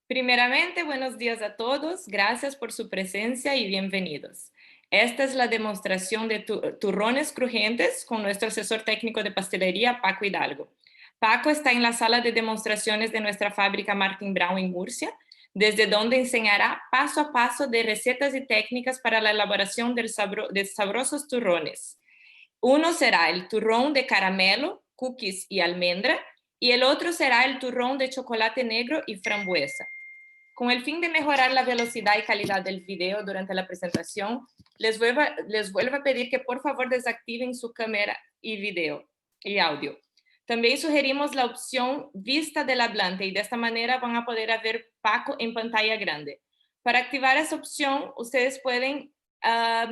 Primeramente, buenos días a todos. Gracias por su presencia y bienvenidos. Esta es la demostración de turrones crujientes con nuestro asesor técnico de pastelería, Paco Hidalgo. Paco está en la sala de demostraciones de nuestra fábrica Martin Brown en Murcia, desde donde enseñará paso a paso de recetas y técnicas para la elaboración de sabrosos turrones. Uno será el turrón de caramelo, cookies y almendra, y el otro será el turrón de chocolate negro y frambuesa. Con el fin de mejorar la velocidad y calidad del video durante la presentación, les vuelvo a pedir que por favor desactiven su cámara y video y audio. También sugerimos la opción vista del hablante y de esta manera van a poder ver Paco en pantalla grande. Para activar esa opción, ustedes pueden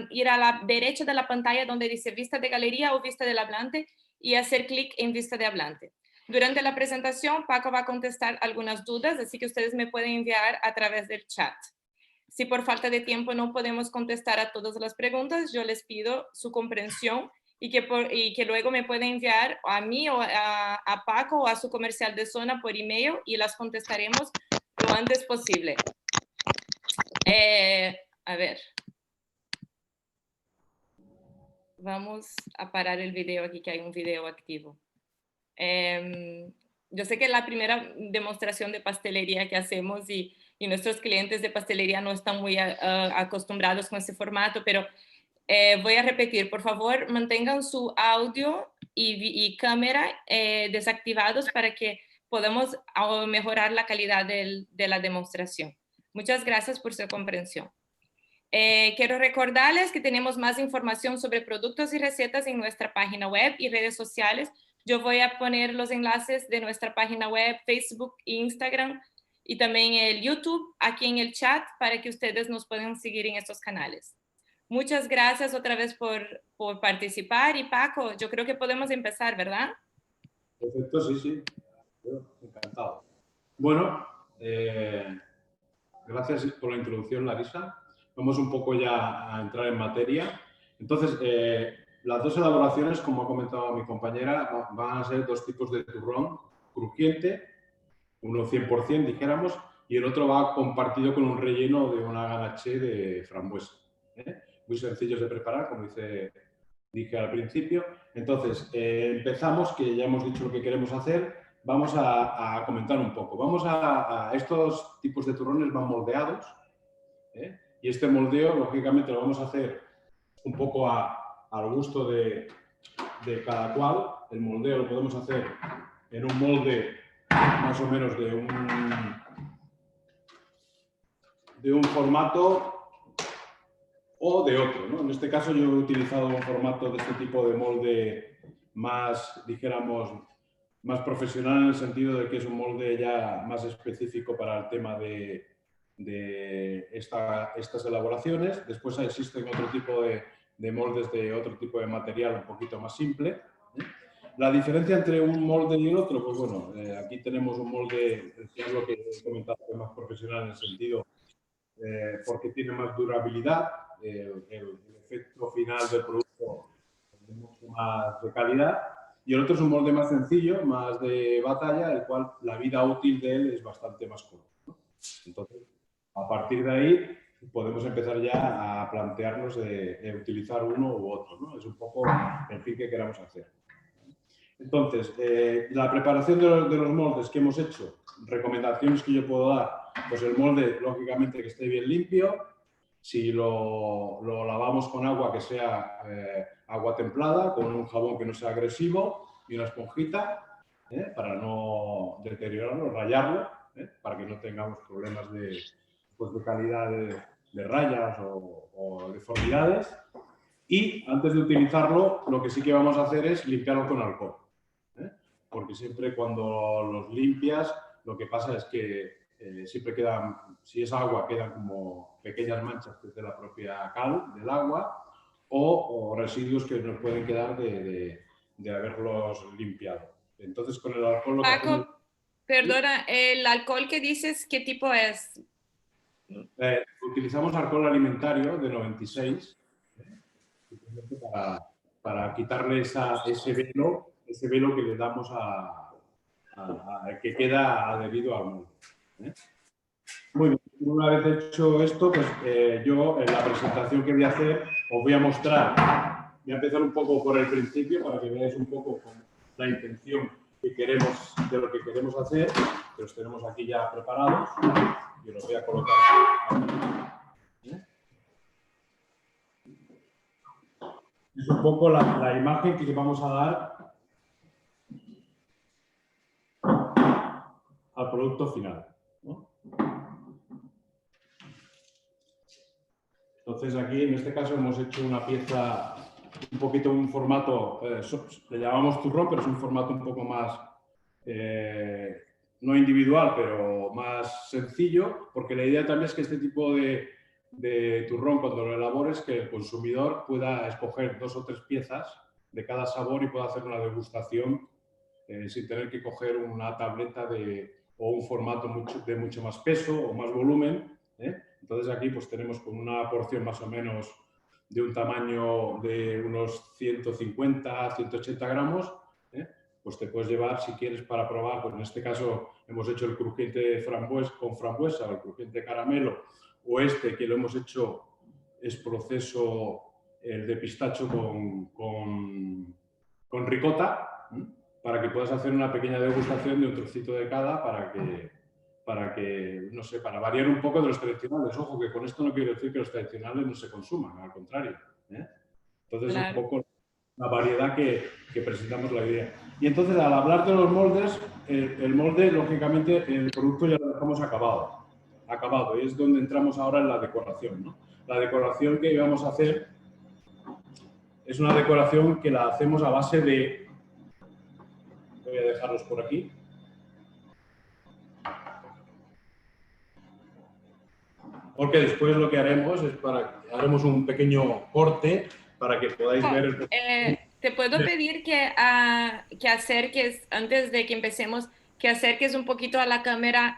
ir a la derecha de la pantalla donde dice vista de galería o vista del hablante y hacer clic en vista de hablante. Durante la presentación, Paco va a contestar algunas dudas, así que ustedes me pueden enviar a través del chat. Si por falta de tiempo no podemos contestar a todas las preguntas, yo les pido su comprensión y que luego me pueden enviar a mí o a Paco o a su comercial de zona por email y las contestaremos lo antes posible. A ver. Vamos a parar el video aquí, que hay un video activo. Yo sé que es la primera demostración de pastelería que hacemos y nuestros clientes de pastelería no están muy acostumbrados con este formato, pero voy a repetir, por favor, mantengan su audio y cámara desactivados para que podamos mejorar la calidad de la demostración. Muchas gracias por su comprensión. Quiero recordarles que tenemos más información sobre productos y recetas en nuestra página web y redes sociales. Yo voy a poner los enlaces de nuestra página web, Facebook e Instagram y también el YouTube aquí en el chat para que ustedes nos puedan seguir en estos canales. Muchas gracias otra vez por participar y Paco, yo creo que podemos empezar, ¿verdad? Perfecto, sí. Encantado. Bueno, gracias por la introducción, Larisa. Vamos un poco ya a entrar en materia. Entonces, las dos elaboraciones, como ha comentado mi compañera, van a ser dos tipos de turrón crujiente, uno 100%, dijéramos, y el otro va compartido con un relleno de una ganache de frambuesa. Muy sencillos de preparar, como dije al principio. Entonces, empezamos, que ya hemos dicho lo que queremos hacer. Vamos a comentar un poco. Estos tipos de turrones van moldeados, y este moldeo, lógicamente, lo vamos a hacer un poco al gusto de cada cual. El moldeo lo podemos hacer en un molde más o menos de un formato o de otro, ¿no? En este caso yo he utilizado un formato de este tipo de molde más, dijéramos, más profesional en el sentido de que es un molde ya más específico para el tema de estas elaboraciones. Después existen otro tipo de moldes de otro tipo de material un poquito más simple. La diferencia entre un molde y el otro, pues bueno, aquí tenemos un molde, que es lo que he comentado, que es más profesional en el sentido porque tiene más durabilidad, el efecto final del producto es mucho más de calidad, y el otro es un molde más sencillo, más de batalla, el cual la vida útil de él es bastante más corta, ¿no? Entonces, a partir de ahí podemos empezar ya a plantearnos de utilizar uno u otro, ¿no? Es un poco el fin que queramos hacer. Entonces, la preparación de los moldes que hemos hecho, recomendaciones que yo puedo dar, pues el molde, lógicamente, que esté bien limpio. Si lo lavamos con agua, que sea agua templada, con un jabón que no sea agresivo y una esponjita, para no deteriorarlo, rayarlo, para que no tengamos problemas de calidad de rayas o deformidades. Y antes de utilizarlo, lo que sí que vamos a hacer es limpiarlo con alcohol. Porque siempre cuando los limpias, lo que pasa es que siempre quedan, si es agua, quedan como pequeñas manchas de la propia cal del agua o residuos que nos pueden quedar de haberlos limpiado. Entonces, con el alcohol lo que hacemos... Paco, perdona, el alcohol que dices, ¿qué tipo es? Utilizamos alcohol alimentario de 96 para quitarle ese velo que le damos que queda adherido al molde. Muy bien, una vez hecho esto, pues yo en la presentación que voy a hacer os voy a mostrar, voy a empezar un poco por el principio para que veáis un poco con la intención que queremos, de lo que queremos hacer, que los tenemos aquí ya preparados, y los voy a colocar aquí. Es un poco la imagen que vamos a dar al producto final, ¿no? Entonces aquí, en este caso, hemos hecho una pieza, un poquito un formato, le llamamos turrón, pero es un formato un poco más, no individual, pero más sencillo, porque la idea también es que este tipo de turrón, cuando lo elabores, que el consumidor pueda escoger 2 o 3 piezas de cada sabor y pueda hacer una degustación sin tener que coger una tableta o un formato de mucho más peso o más volumen, ¿eh? Entonces aquí pues tenemos con una porción más o menos de un tamaño de unos 150, 180 gramos, ¿eh? Pues te puedes llevar si quieres para probar, pues en este caso hemos hecho el crujiente con frambuesa o el crujiente caramelo, o este que lo hemos hecho es proceso el de pistacho con ricota, ¿eh? Para que puedas hacer una pequeña degustación de un trocito de cada para que, no sé, para variar un poco de los tradicionales. Ojo, que con esto no quiero decir que los tradicionales no se consuman, al contrario, ¿eh? Entonces, Claro. un poco la variedad que presentamos la idea. Y entonces, al hablar de los moldes, el molde, lógicamente, el producto ya lo dejamos acabado, y es donde entramos ahora en la decoración, ¿no? La decoración que vamos a hacer es una decoración que la hacemos a base de... Voy a dejarlos por aquí. Porque después lo que haremos es haremos un pequeño corte para que podáis ver el... Te puedo pedir que acerques, antes de que empecemos, que acerques un poquito a la cámara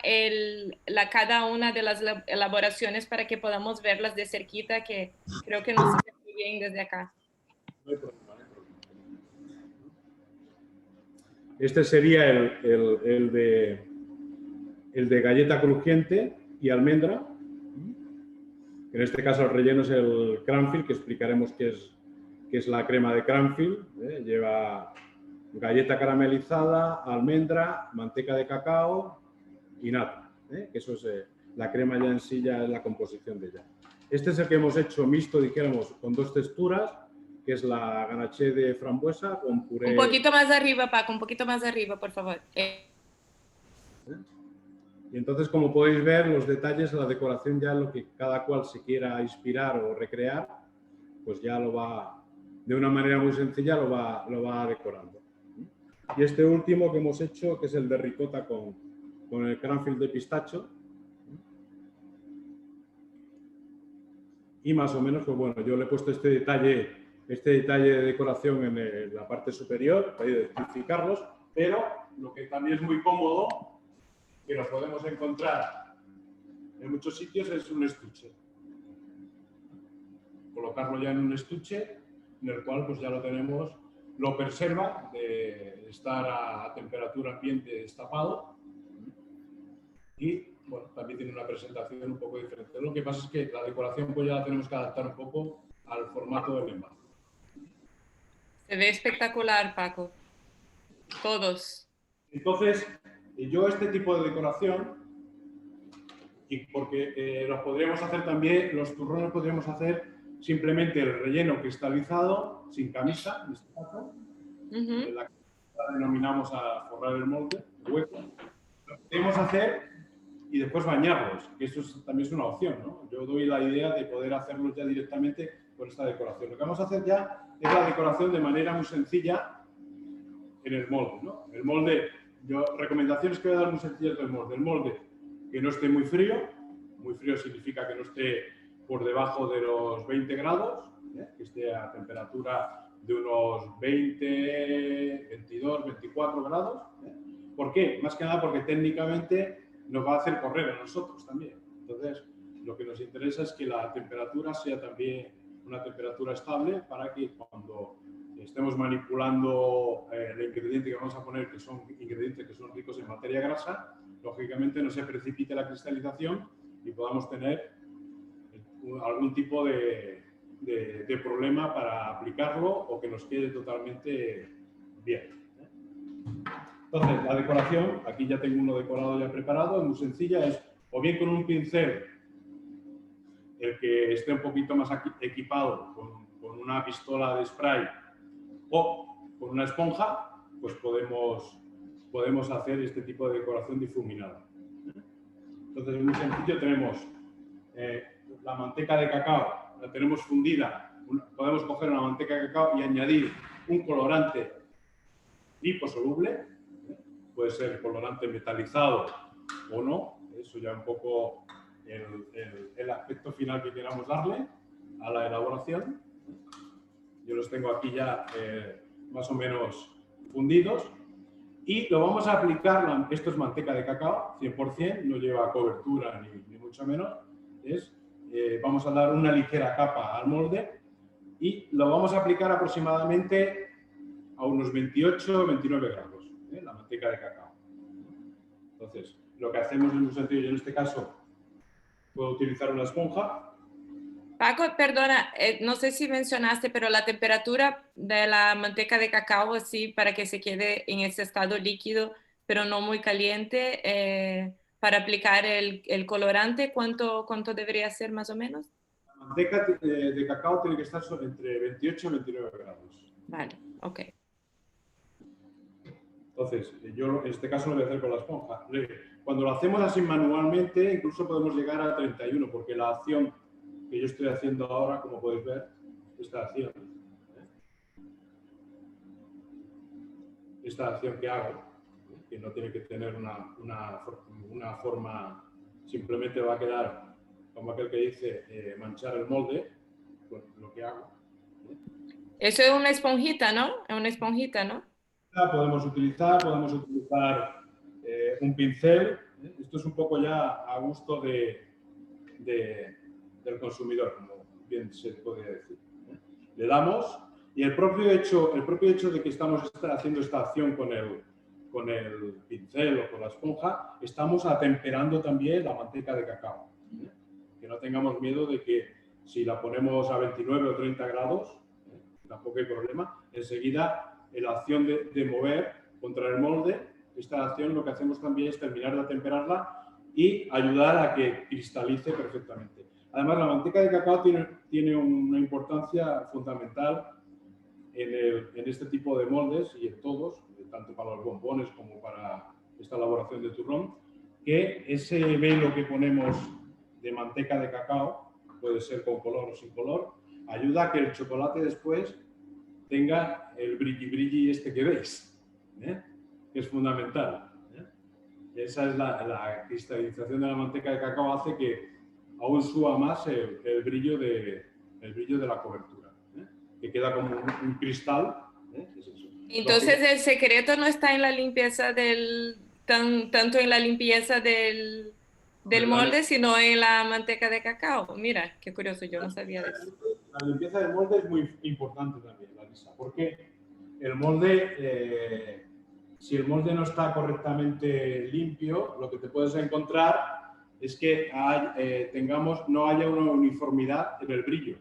cada una de las elaboraciones para que podamos verlas de cerquita, que creo que no se ve muy bien desde acá. No hay problema, no hay problema. Este sería el de galleta crujiente y almendra. En este caso el relleno es el Cranfield, que explicaremos qué es la crema de Cranfield. Lleva galleta caramelizada, almendra, manteca de cacao y nata. Que eso es la crema ya en sí, ya es la composición de ella. Este es el que hemos hecho mixto, dijéramos, con 2 texturas, que es la ganaché de frambuesa con puré... Un poquito más arriba, Paco, un poquito más arriba, por favor. Y entonces, como podéis ver, los detalles, la decoración, ya lo que cada cual se quiera inspirar o recrear, pues ya lo va, de una manera muy sencilla, lo va decorando. Y este último que hemos hecho, que es el de ricota con el Cranfield de pistacho. Y más o menos, pues bueno, yo le he puesto este detalle de decoración en la parte superior para identificarlos, pero lo que también es muy cómodo, que lo podemos encontrar en muchos sitios, es un estuche. Colocarlo ya en un estuche, en el cual pues ya lo tenemos, lo preserva de estar a temperatura ambiente destapado y bueno, también tiene una presentación un poco diferente. Lo que pasa es que la decoración pues ya la tenemos que adaptar un poco al formato del envase. Se ve espectacular, Paco. Todos. Entonces, yo este tipo de decoración, y porque los podríamos hacer también, los turrones podríamos hacer simplemente el relleno cristalizado, sin camisa, en este caso, la que denominamos a forrar el molde, el hueco. Lo podemos hacer y después bañarlos, que eso también es una opción, ¿no? Yo doy la idea de poder hacerlos ya directamente con esta decoración. Lo que vamos a hacer ya es la decoración de manera muy sencilla en el molde, ¿no? El molde, recomendaciones que voy a dar muy sencillas del molde. El molde que no esté muy frío significa que no esté por debajo de los 20 grados, que esté a temperatura de unos 20, 22, 24 grados. ¿Por qué? Más que nada porque técnicamente nos va a hacer correr a nosotros también. Entonces, lo que nos interesa es que la temperatura sea también una temperatura estable para que cuando estemos manipulando el ingrediente que vamos a poner, que son ingredientes que son ricos en materia grasa, lógicamente no se precipite la cristalización y podamos tener algún tipo de problema para aplicarlo o que nos quede totalmente bien. Entonces, la decoración, aquí ya tengo uno decorado ya preparado, es muy sencilla, es o bien con un pincel, el que esté un poquito más equipado con una pistola de spray o con una esponja, pues podemos hacer este tipo de decoración difuminada. Entonces, es muy sencillo, tenemos la manteca de cacao, la tenemos fundida, podemos coger una manteca de cacao y añadir un colorante liposoluble, puede ser colorante metalizado o no, eso ya un poco el aspecto final que queramos darle a la elaboración. Yo los tengo aquí ya más o menos fundidos y lo vamos a aplicar, esto es manteca de cacao, 100%, no lleva cobertura ni mucho menos, vamos a dar una ligera capa al molde y lo vamos a aplicar aproximadamente a unos 28-29 grados, la manteca de cacao. Entonces, lo que hacemos es muy sencillo. Yo en este caso puedo utilizar una esponja. Paco, perdona, no sé si mencionaste, pero la temperatura de la manteca de cacao, así para que se quede en ese estado líquido, pero no muy caliente, para aplicar el colorante, ¿cuánto debería ser más o menos? La manteca de cacao tiene que estar entre 28 y 29 grados. Vale, ok. Entonces, yo en este caso lo voy a hacer con la esponja. Cuando lo hacemos así manualmente, incluso podemos llegar a 31, porque la acción que yo estoy haciendo ahora, como podéis ver, esta acción que hago, que no tiene que tener una forma, simplemente va a quedar como aquel que dice manchar el molde, pues lo que hago. Eso es una esponjita, ¿no? Es una esponjita, ¿no? Podemos utilizar un pincel. Esto es un poco ya a gusto del consumidor, como bien se podría decir. Le damos y el propio hecho de que estamos haciendo esta acción con el pincel o con la esponja, estamos atemperando también la manteca de cacao. Que no tengamos miedo de que si la ponemos a 29 o 30 grados, tampoco hay problema, enseguida la acción de mover contra el molde, esta acción lo que hacemos también es terminar de atemperarla y ayudar a que cristalice perfectamente. Además, la manteca de cacao tiene una importancia fundamental en este tipo de moldes y en todos, tanto para los bombones como para esta elaboración de turrón, que ese velo que ponemos de manteca de cacao, puede ser con color o sin color, ayuda a que el chocolate después tenga el brilli este que veis, que es fundamental. Y esa es la cristalización de la manteca de cacao, hace que aún suba más el brillo de la cobertura, que queda como un cristal. Es eso. Entonces el secreto no está en la limpieza tanto en la limpieza del molde, sino en la manteca de cacao. Mira, qué curioso, yo no sabía de eso. La limpieza del molde es muy importante también, Larisa, porque el molde, si el molde no está correctamente limpio, lo que te puedes encontrar es que no haya una uniformidad en el brillo.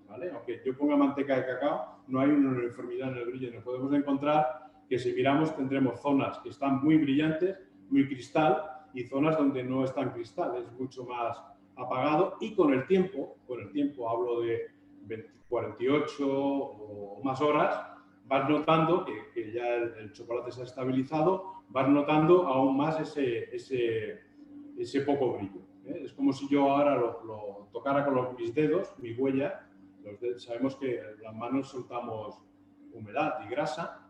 ¿Vale? Aunque yo ponga manteca de cacao, no hay una uniformidad en el brillo. Nos podemos encontrar que si miramos tendremos zonas que están muy brillantes, muy cristal, y zonas donde no es tan cristal, es mucho más apagado, y con el tiempo, hablo de 48 o más horas, vas notando que ya el chocolate se ha estabilizado, vas notando aún más ese poco brillo. Es como si yo ahora lo tocara con mis dedos, mi huella. Sabemos que en las manos soltamos humedad y grasa.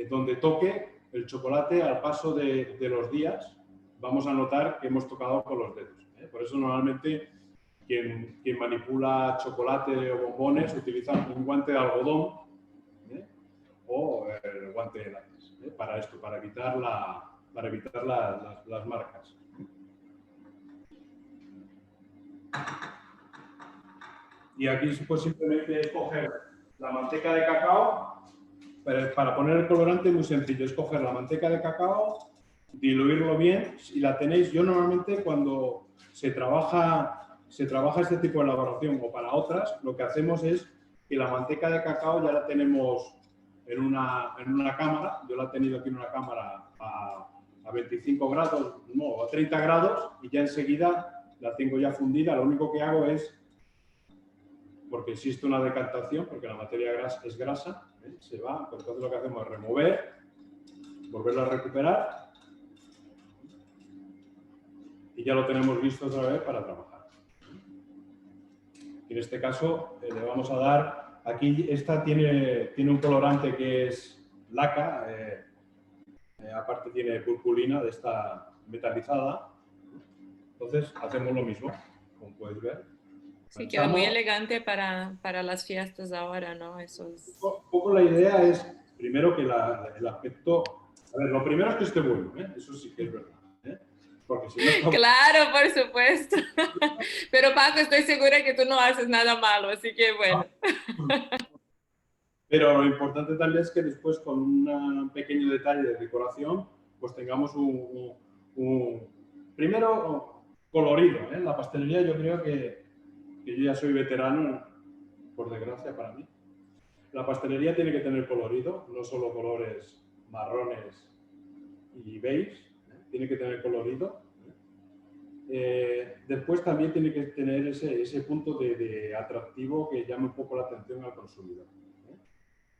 Donde toque el chocolate, al paso de los días, vamos a notar que hemos tocado con los dedos. Por eso normalmente quien manipula chocolate o bombones utiliza un guante de algodón o el guante de látex para esto, para evitar las marcas. Y aquí pues simplemente es coger la manteca de cacao. Para poner el colorante es muy sencillo, es coger la manteca de cacao diluirlo bien. Si la tenéis, yo normalmente cuando se trabaja este tipo de elaboración o para otras, lo que hacemos es que la manteca de cacao ya la tenemos en una cámara. Yo la he tenido aquí en una cámara a 25 grados, no, a 30 grados, y ya enseguida la tengo ya fundida. Lo único que hago es, porque existe una decantación, porque la materia es grasa, se va, pues entonces lo que hacemos es remover, volverlo a recuperar, y ya lo tenemos listo otra vez para trabajar. En este caso le vamos a dar, aquí esta tiene un colorante que es laca, aparte tiene purpurina de esta metalizada. Entonces hacemos lo mismo, como puedes ver. Sí, queda muy elegante para las fiestas ahora, ¿no? Un poco la idea es, primero, que el aspecto... A ver, lo primero es que esté bueno, ¿eh? Eso sí que es verdad. Porque si no... Claro, por supuesto. Pero Paco, estoy segura que tú no haces nada malo, así que bueno. Pero lo importante también es que después, con un pequeño detalle de decoración, pues tengamos primero, colorido. En la pastelería yo creo que yo ya soy veterano, por desgracia para mí. La pastelería tiene que tener colorido, no solo colores marrones y beige, tiene que tener colorido. Después también tiene que tener ese punto de atractivo que llame un poco la atención al consumidor.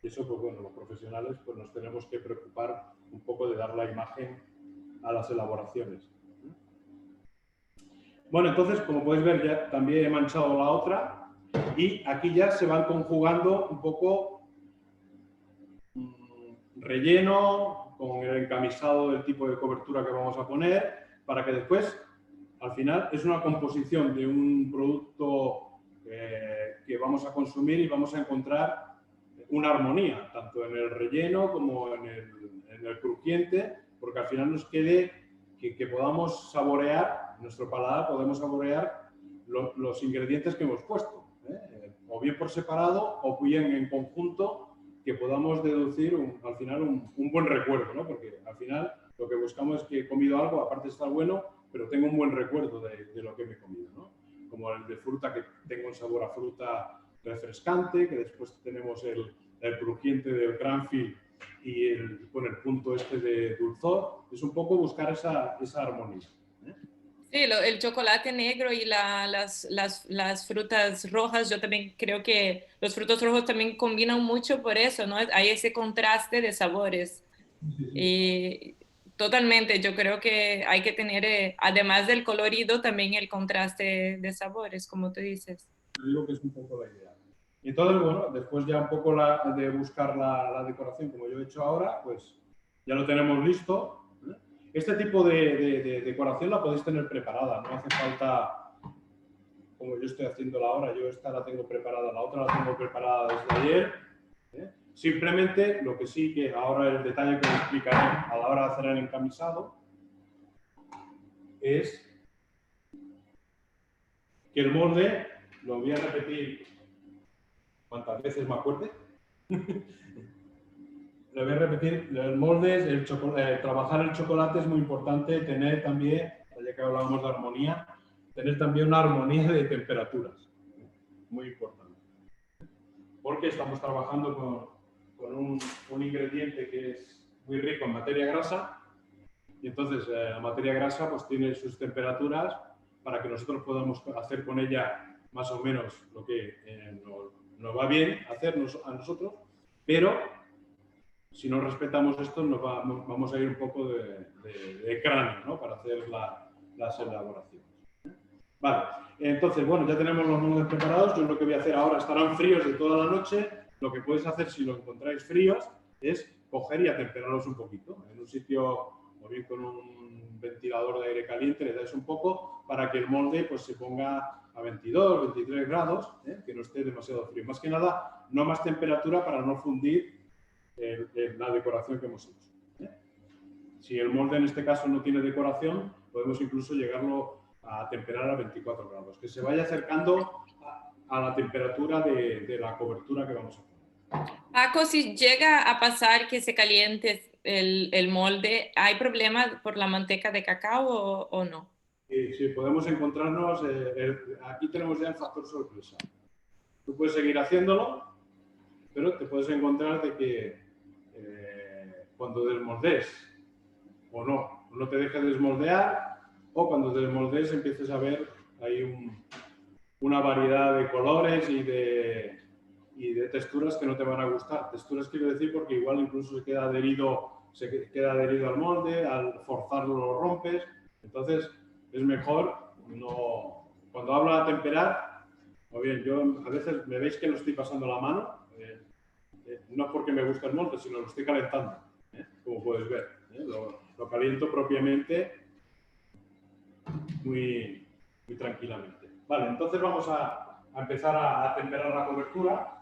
Y eso, pues bueno, los profesionales pues nos tenemos que preocupar un poco de dar la imagen a las elaboraciones. Bueno, entonces, como podéis ver, ya también he manchado la otra y aquí ya se van conjugando un poco relleno con el encamisado del tipo de cobertura que vamos a poner, para que después, al final, es una composición de un producto que vamos a consumir y vamos a encontrar una armonía, tanto en el relleno como en el crujiente, porque al final nos quede que podamos saborear, nuestro paladar podemos saborear los ingredientes que hemos puesto, o bien por separado o bien en conjunto, que podamos deducir al final un buen recuerdo, ¿no? Porque al final lo que buscamos es que he comido algo, aparte está bueno, pero tengo un buen recuerdo de lo que me he comido, ¿no? Como el de fruta, que tengo un sabor a fruta refrescante, que después tenemos el crujiente del cranfield y con el punto este de dulzor. Es un poco buscar esa armonía. Sí, el chocolate negro y las frutas rojas, yo también creo que los frutos rojos también combinan mucho por eso, ¿no? Hay ese contraste de sabores. Y totalmente, yo creo que hay que tener, además del colorido, también el contraste de sabores, como tú dices. Yo digo que es un poco la idea. Y entonces, bueno, después ya un poco de buscar la decoración, como yo he hecho ahora, pues ya lo tenemos listo. Este tipo de decoración la podéis tener preparada, no hace falta, como yo estoy haciéndola ahora, yo esta la tengo preparada, la otra la tengo preparada desde ayer. Simplemente, lo que sí que ahora el detalle que os explicaré a la hora de hacer el encamisado es que el molde, lo voy a repetir cuantas veces me acuerde. Lo voy a repetir, los moldes, trabajar el chocolate es muy importante, tener también, ya que hablábamos de armonía, tener también una armonía de temperaturas, muy importante. Porque estamos trabajando con un ingrediente que es muy rico en materia grasa, y entonces la materia grasa pues tiene sus temperaturas para que nosotros podamos hacer con ella más o menos lo que nos va bien hacernos a nosotros, pero si no respetamos esto, vamos a ir un poco de cráneo, ¿no? Para hacer las elaboraciones. Vale, entonces, bueno, ya tenemos los moldes preparados. Yo lo que voy a hacer ahora, estarán fríos de toda la noche. Lo que podéis hacer, si lo encontráis fríos, es coger y atemperarlos un poquito. En un sitio, o bien con un ventilador de aire caliente, le dais un poco para que el molde pues, se ponga a 22, 23 grados, que no esté demasiado frío. Más que nada, no más temperatura para no fundir la decoración que hemos hecho. Si el molde en este caso no tiene decoración, podemos incluso llegarlo a temperar a 24 grados, que se vaya acercando a la temperatura de la cobertura que vamos a poner. Paco, si llega a pasar que se caliente el molde, ¿hay problema por la manteca de cacao o no? Sí, sí, podemos encontrarnos, aquí tenemos ya el factor sorpresa. Tú puedes seguir haciéndolo, pero te puedes encontrar de que cuando desmoldes o no te dejes desmoldear, o cuando te desmoldes empieces a ver ahí una variedad de colores y de texturas que no te van a gustar. Texturas quiero decir porque igual incluso se queda adherido al molde, al forzarlo lo rompes. Entonces es mejor no. Cuando hablo de temperar, o bien, yo a veces me veis que lo estoy pasando la mano, no porque me gusta el molde, sino lo estoy calentando, como puedes ver. Lo caliento propiamente muy tranquilamente. Vale, entonces vamos a empezar a temperar la cobertura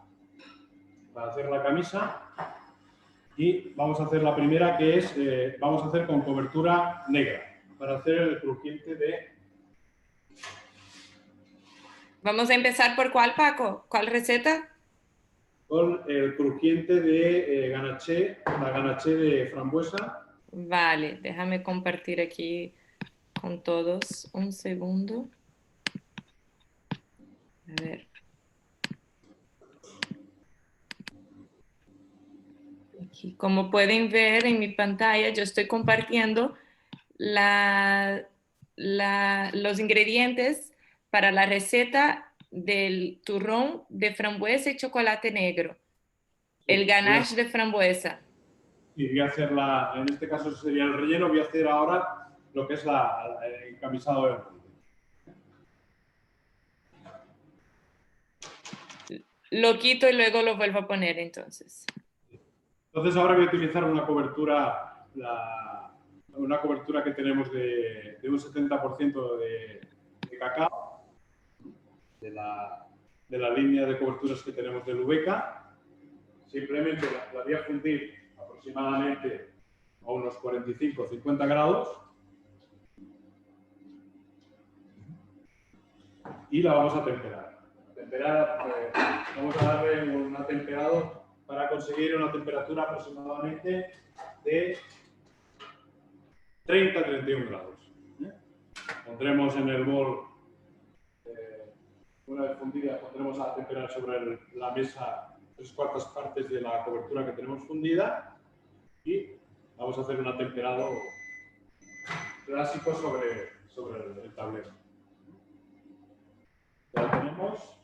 para hacer la camisa y vamos a hacer la primera que es, vamos a hacer con cobertura negra para hacer el crujiente de... Vamos a empezar por ¿cuál, Paco? ¿Cuál receta? Con el crujiente de ganaché, la ganaché de frambuesa. Vale, déjame compartir aquí con todos un segundo. A ver. Aquí, como pueden ver en mi pantalla, yo estoy compartiendo los ingredientes para la receta del turrón de frambuesa y chocolate negro, el Sí, ganache de frambuesa. y voy a hacer en este caso sería el relleno, voy a hacer ahora lo que es el encamisado del molde. Lo quito y luego lo vuelvo a poner entonces. Entonces ahora voy a utilizar una cobertura, que tenemos de un 70% de cacao, de la línea de coberturas que tenemos de Lubeca. Simplemente la voy a fundir aproximadamente a unos 45 o 50 grados y la vamos a temperar. Vamos a darle un temperado para conseguir una temperatura aproximadamente de 30 a 31 grados. Pondremos en el bol, una vez fundida, pondremos a temperar sobre la mesa 3/4 partes de la cobertura que tenemos fundida y vamos a hacer un temperado clásico sobre el tablero. Ya lo tenemos.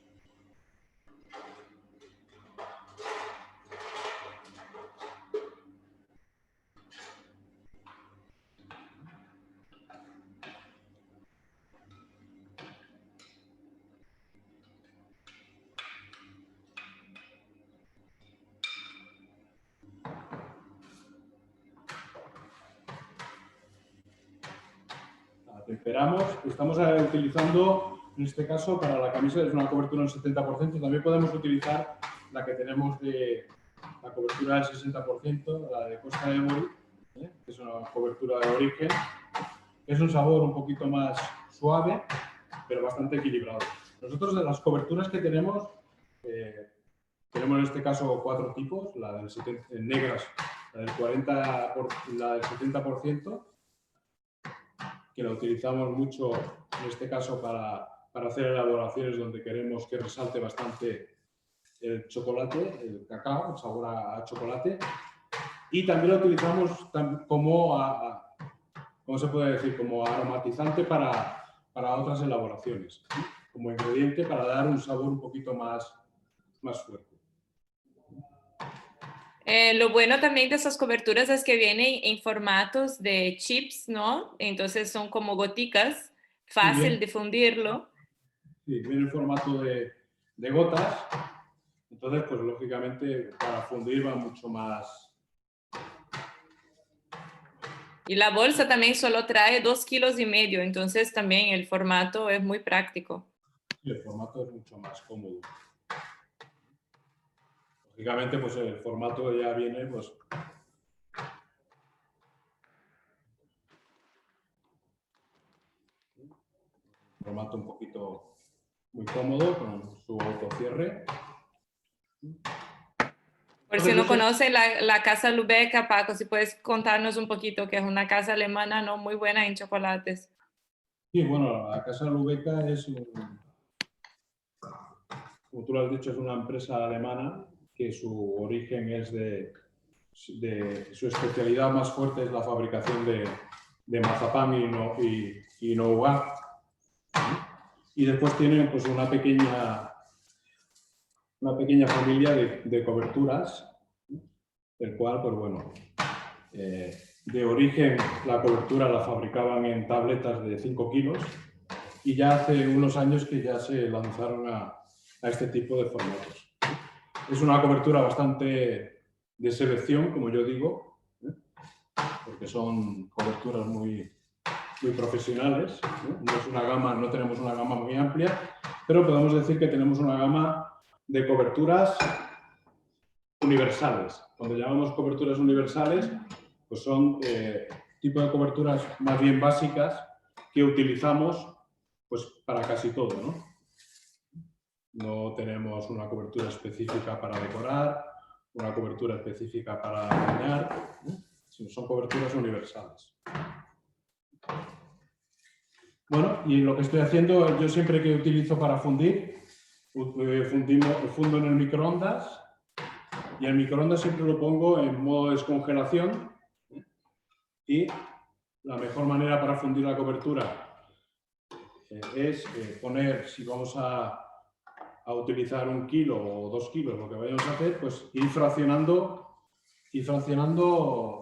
Temperamos, estamos utilizando, en este caso, para la camisa es una cobertura del 70%, también podemos utilizar la que tenemos de la cobertura del 60%, la de Costa de Mori, que es una cobertura de origen. Es un sabor un poquito más suave, pero bastante equilibrado. Nosotros de las coberturas que tenemos en este caso 4 tipos, la del negras, la del 40%, la del 70%, que la utilizamos mucho en este caso para hacer elaboraciones donde queremos que resalte bastante el chocolate, el cacao, el sabor a chocolate. Y también la utilizamos como, ¿cómo se puede decir? Como aromatizante para otras elaboraciones, como ingrediente para dar un sabor un poquito más fuerte. Lo bueno también de esas coberturas es que vienen en formatos de chips, ¿no? Entonces son como goticas, fácil de fundirlo. Sí, viene en formato de gotas, entonces pues lógicamente para fundir va mucho más. Y la bolsa también solo trae 2,5 kilos, entonces también el formato es muy práctico. Sí, el formato es mucho más cómodo. Lógicamente, pues el formato ya viene, pues. Un formato un poquito muy cómodo con su autocierre. Por si no conocen la Casa Lübecker, Paco, si puedes contarnos un poquito, que es una casa alemana no muy buena en chocolates. Sí, bueno, la Casa Lübecker es, como tú lo has dicho, es una empresa alemana que su origen es su especialidad más fuerte es la fabricación de mazapán y nougat. Y después tienen pues una pequeña familia de coberturas, el cual, pues bueno, de origen la cobertura la fabricaban en tabletas de 5 kilos y ya hace unos años que ya se lanzaron a este tipo de formatos. Es una cobertura bastante de selección, como yo digo, porque son coberturas muy profesionales. No es una gama, no tenemos una gama muy amplia, pero podemos decir que tenemos una gama de coberturas universales. Cuando llamamos coberturas universales, pues son tipo de coberturas más bien básicas que utilizamos pues, para casi todo, ¿no? No tenemos una cobertura específica para decorar, una cobertura específica para bañar, sino son coberturas universales. Bueno, y lo que estoy haciendo, yo siempre que utilizo para fundir, fundo en el microondas y el microondas siempre lo pongo en modo descongelación y la mejor manera para fundir la cobertura es poner, si vamos a utilizar 1 kilo o 2 kilos, lo que vayamos a hacer, pues ir fraccionando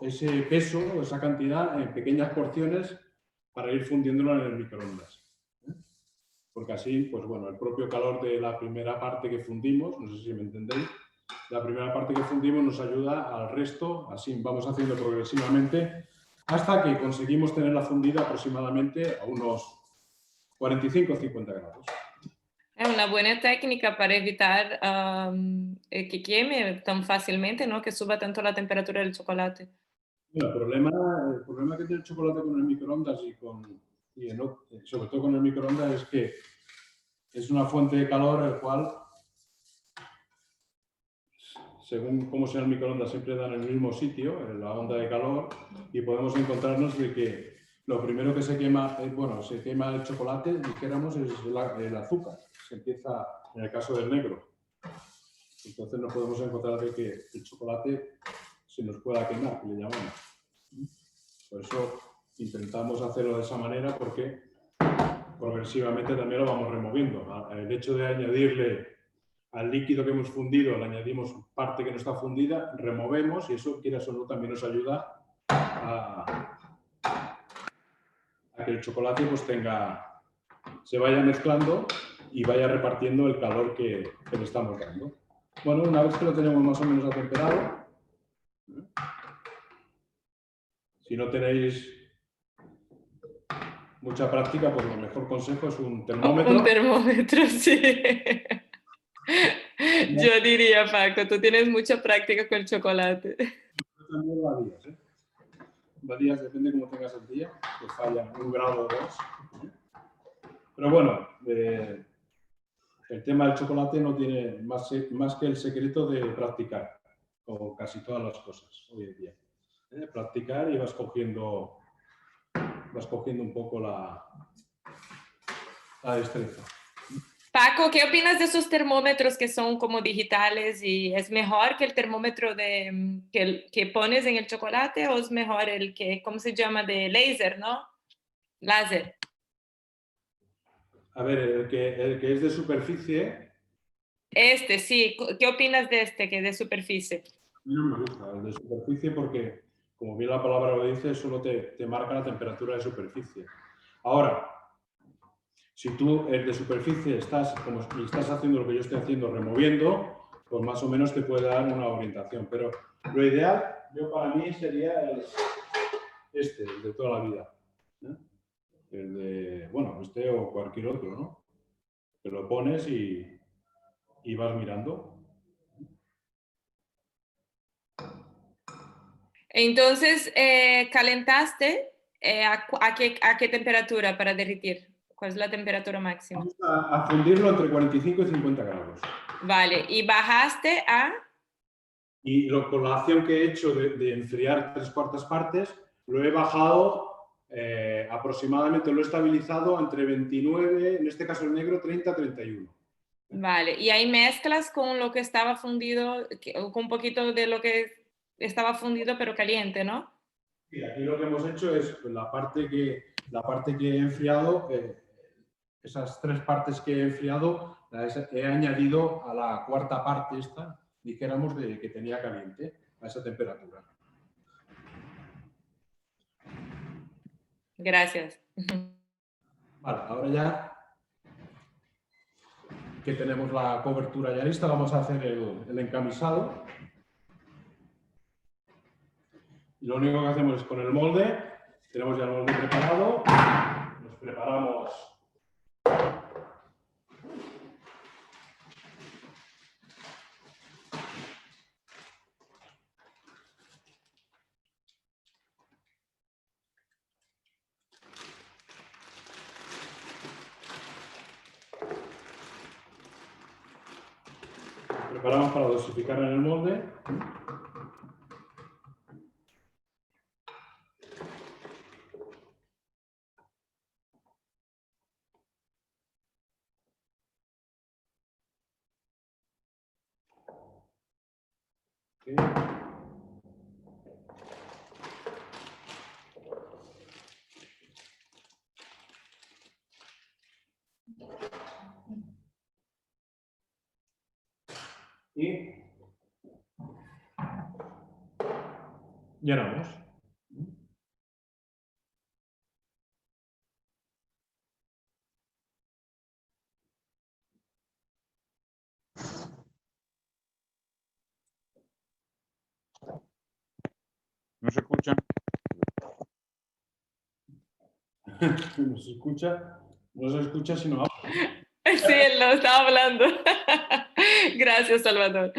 ese peso o esa cantidad en pequeñas porciones para ir fundiéndolo en el microondas. Porque así, pues bueno, el propio calor de la primera parte que fundimos, no sé si me entendéis, la primera parte que fundimos nos ayuda al resto, así vamos haciendo progresivamente hasta que conseguimos tenerla fundida aproximadamente a unos 45 o 50 grados. Es una buena técnica para evitar que queme tan fácilmente, ¿no? Que suba tanto la temperatura del chocolate. Bueno, el problema que tiene el chocolate con el microondas sobre todo con el microondas es que es una fuente de calor el cual, según cómo sea el microondas, siempre da en el mismo sitio, en la onda de calor, y podemos encontrarnos de que lo primero que se quema, se quema el chocolate, dijéramos, es el azúcar. Se empieza, en el caso del negro. Entonces nos podemos encontrar de que el chocolate se nos pueda quemar, que le llamamos. Por eso intentamos hacerlo de esa manera porque progresivamente también lo vamos removiendo. El hecho de añadirle al líquido que hemos fundido, le añadimos parte que no está fundida, removemos y eso, quieras o no, también nos ayuda a que el chocolate pues se vaya mezclando y vaya repartiendo el calor que le estamos dando. Bueno, una vez que lo tenemos más o menos atemperado, si no tenéis mucha práctica, pues el mejor consejo es un termómetro. Un termómetro, sí. Yo diría, Paco, tú tienes mucha práctica con el chocolate. También varías, ¿eh? Varías, depende cómo tengas el día, que falla 1 grado o 2. Pero bueno, el tema del chocolate no tiene más que el secreto de practicar, como casi todas las cosas hoy en día. Practicar y vas cogiendo un poco la destreza. Paco, ¿qué opinas de esos termómetros que son como digitales y es mejor que el termómetro que pones en el chocolate o es mejor el que, ¿cómo se llama? De láser, ¿no? Láser. A ver, el que es de superficie. Sí. ¿Qué opinas de que es de superficie? A mí no me gusta el de superficie porque, como bien la palabra lo dice, solo te marca la temperatura de superficie. Ahora, si tú el de superficie estás haciendo lo que yo estoy haciendo, removiendo, pues más o menos te puede dar una orientación. Pero lo ideal, para mí, sería el de toda la vida. El de, este o cualquier otro, ¿no? Te lo pones y vas mirando. Entonces, calentaste ¿a qué temperatura para derretir? ¿Cuál es la temperatura máxima? Vamos a fundirlo entre 45 y 50 grados. Vale, y bajaste a Y con la acción que he hecho de enfriar 3/4 partes, lo he bajado aproximadamente, lo he estabilizado entre 29, en este caso el negro, 30, 31. Vale, y ahí mezclas con lo que estaba fundido, con un poquito de lo que estaba fundido pero caliente, ¿no? Sí, aquí lo que hemos hecho es la parte que he enfriado, esas 3 partes que he enfriado, las he añadido a la 4ª parte esta, dijéramos, que tenía caliente, a esa temperatura. Gracias. Vale, ahora ya que tenemos la cobertura ya lista, vamos a hacer el encamisado. Y lo único que hacemos es con el molde, tenemos ya el molde preparado, nos preparamos para dosificar en el molde. Okay. Y llenamos. ¿No se escucha? No se escucha si no habla. Sí, él lo estaba hablando. Gracias, Salvador.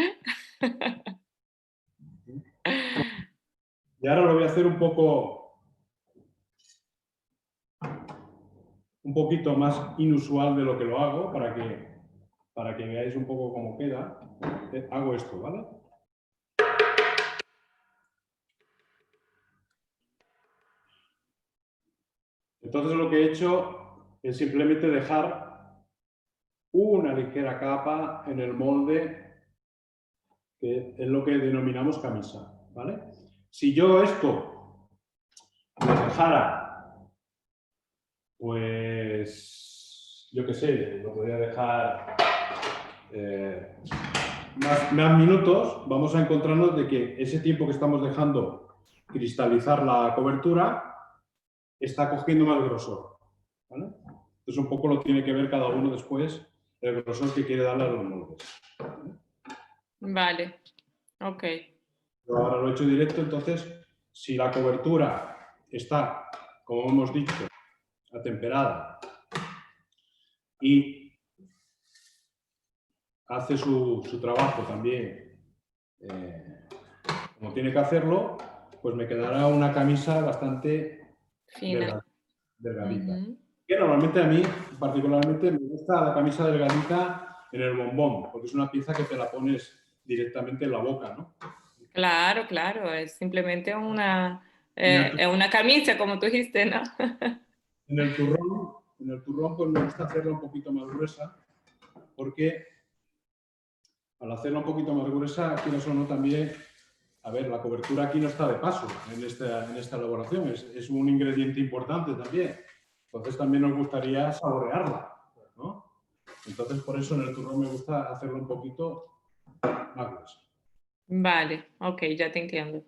Y ahora lo voy a hacer un poquito más inusual de lo que lo hago para que veáis un poco cómo queda. Hago esto, ¿vale? Entonces lo que he hecho es simplemente dejar una ligera capa en el molde, que es lo que denominamos camisa, ¿vale? Si yo esto lo dejara, pues, yo qué sé, lo podría dejar más minutos, vamos a encontrarnos de que ese tiempo que estamos dejando cristalizar la cobertura está cogiendo más grosor, ¿vale? Entonces un poco lo tiene que ver cada uno después el grosor que quiere darle a los moldes. Vale, ok. Yo ahora lo he hecho directo, entonces si la cobertura está, como hemos dicho, atemperada y hace su trabajo también como tiene que hacerlo, pues me quedará una camisa bastante Fina. delgadita. Que normalmente a mí, particularmente, me gusta la camisa delgadita en el bombón, porque es una pieza que te la pones directamente en la boca, ¿no? Claro, claro, es simplemente una camisa, como tú dijiste, ¿no? En el turrón pues me gusta hacerla un poquito más gruesa, porque al hacerla un poquito más gruesa, quieras o no también, a ver, la cobertura aquí no está de paso en esta elaboración, es un ingrediente importante también. Entonces también nos gustaría saborearla, ¿no? Entonces por eso en el turrón me gusta hacerlo un poquito más gruesa. Vale, ok, ya te entiendo.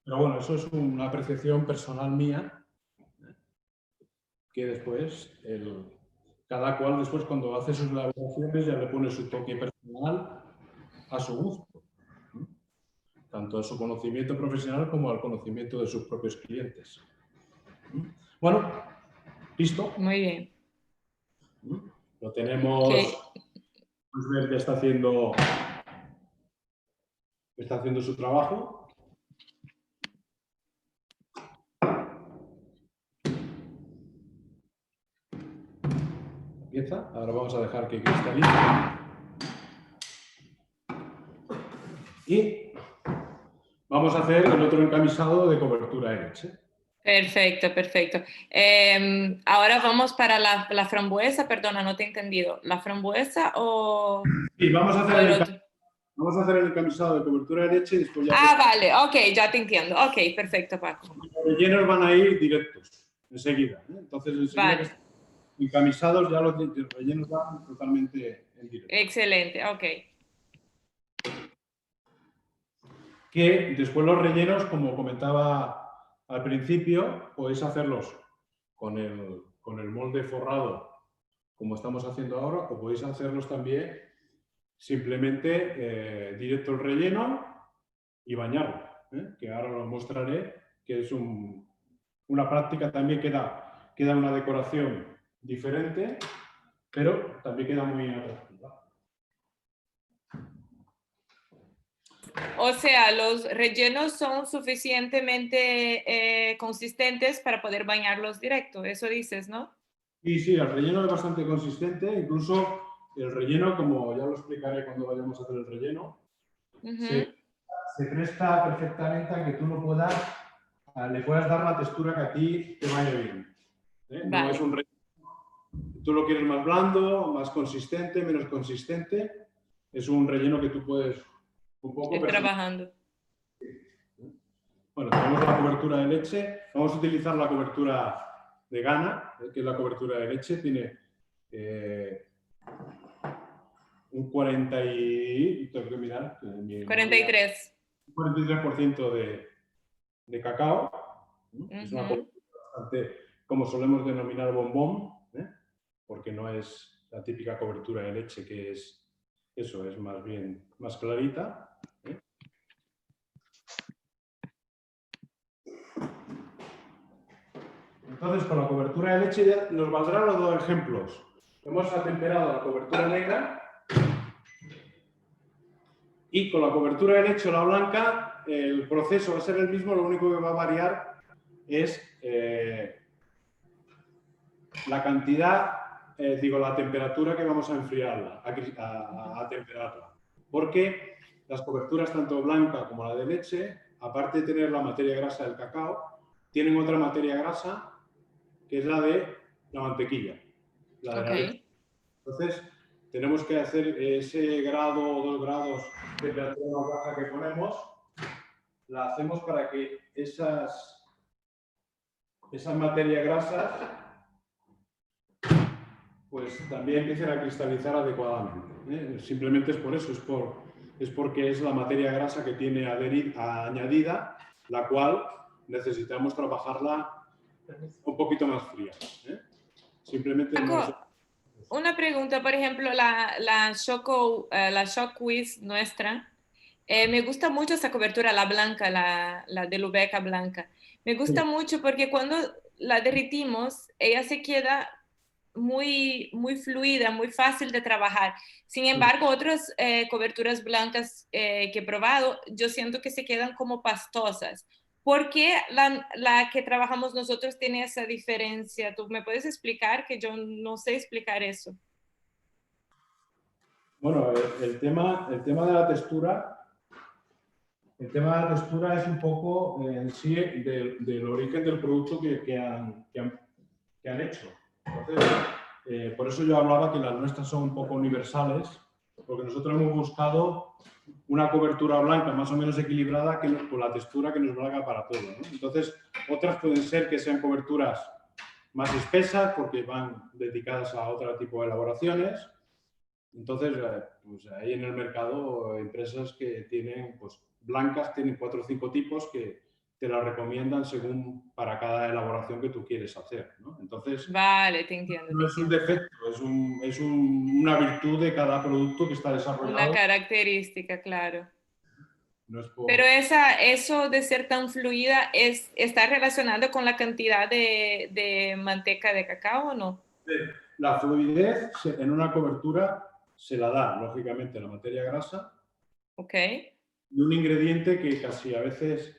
Pero bueno, eso es una apreciación personal mía, que después cada cual después cuando hace sus elaboraciones ya le pone su toque personal a su gusto, ¿no? Tanto a su conocimiento profesional como al conocimiento de sus propios clientes. Bueno, listo. Muy bien. Lo tenemos. Okay. Pues ver que está haciendo su trabajo. Empieza. Ahora vamos a dejar que cristalice. Y vamos a hacer el otro encamisado de cobertura de leche. Perfecto, perfecto. Ahora vamos para la frambuesa, perdona, no te he entendido. ¿La frambuesa o Y vamos a o el hacer otro? el encamisado de cobertura de leche y después ya Ah, vale, ok, ya te entiendo. Ok, perfecto, Paco. los rellenos van a ir directos, enseguida. Entonces, enseguida que Vale, están encamisados, ya los rellenos van totalmente en directo. excelente, ok. Que después los rellenos, como comentaba al principio, podéis hacerlos con el molde forrado, como estamos haciendo ahora, o podéis hacerlos también simplemente directo el relleno y bañarlo, que ahora os mostraré, que es una práctica también queda una decoración diferente, pero también queda muy atractiva. O sea, los rellenos son suficientemente consistentes para poder bañarlos directo, eso dices, ¿no? Y sí, el relleno es bastante consistente, incluso el relleno, como ya lo explicaré cuando vayamos a hacer el relleno, Ujú. se presta perfectamente a que tú le puedas dar la textura que a ti te vaya bien. No es Vale, un relleno. Tú lo quieres más blando, más consistente, menos consistente. Es un relleno que tú puedes un poco ir personalizar. trabajando. Bueno, tenemos la cobertura de leche. Vamos a utilizar la cobertura de Ghana, que es la cobertura de leche. Tiene un 40 y... Tengo que mirar. 43. 43% de cacao. Es una Ujú. cobertura bastante, como solemos denominar, bombón, porque no es la típica cobertura de leche, que es eso, es más bien más clarita. Entonces, con la cobertura de leche ya nos valdrán los dos ejemplos. Hemos atemperado la cobertura negra y con la cobertura de leche o la blanca el proceso va a ser el mismo, lo único que va a variar es la cantidad, la temperatura que vamos a enfriarla, a temperarla. Porque las coberturas, tanto blanca como la de leche, aparte de tener la materia grasa del cacao, tienen otra materia grasa que es la de la mantequilla, la de la leche. Ok. Entonces, tenemos que hacer ese grado o 2 grados de temperatura más baja que ponemos, la hacemos para que esas materias grasas pues también empiecen a cristalizar adecuadamente. Simplemente es por eso, es porque es la materia grasa que tiene añadida, la cual necesitamos trabajarla un poquito más fría. Simplemente no es... Paco, una pregunta, por ejemplo, la Shock Quiz nuestra, me gusta mucho esa cobertura, la blanca, la de Lubeca blanca. Me gusta mucho porque cuando la derritimos, ella se queda muy, muy fluida, muy fácil de trabajar. Sin embargo, otras coberturas blancas que he probado, yo siento que se quedan como pastosas. ¿Por qué la que trabajamos nosotros tiene esa diferencia? ¿Tú me puedes explicar? Que yo no sé explicar eso. Bueno, el tema de la textura, es un poco en sí del origen del producto que han hecho. Entonces, por eso yo hablaba que las nuestras son un poco universales, porque nosotros hemos buscado una cobertura blanca más o menos equilibrada con la textura que nos valga para todo, ¿no? Entonces, otras pueden ser que sean coberturas más espesas porque van dedicadas a otro tipo de elaboraciones. Entonces, pues hay en el mercado empresas que tienen, pues blancas, tienen 4 o 5 tipos que te las recomiendan según para cada elaboración que tú quieres hacer, ¿no? Entonces, Vale, te entiendo, te no es un entiendo. defecto, es una virtud de cada producto que está Una desarrollado. característica, claro. No es Pero por... eso de ser tan fluida está relacionado con la cantidad de manteca de cacao o no? La fluidez en una cobertura se la da, lógicamente, la materia grasa Ok. y un ingrediente que casi a veces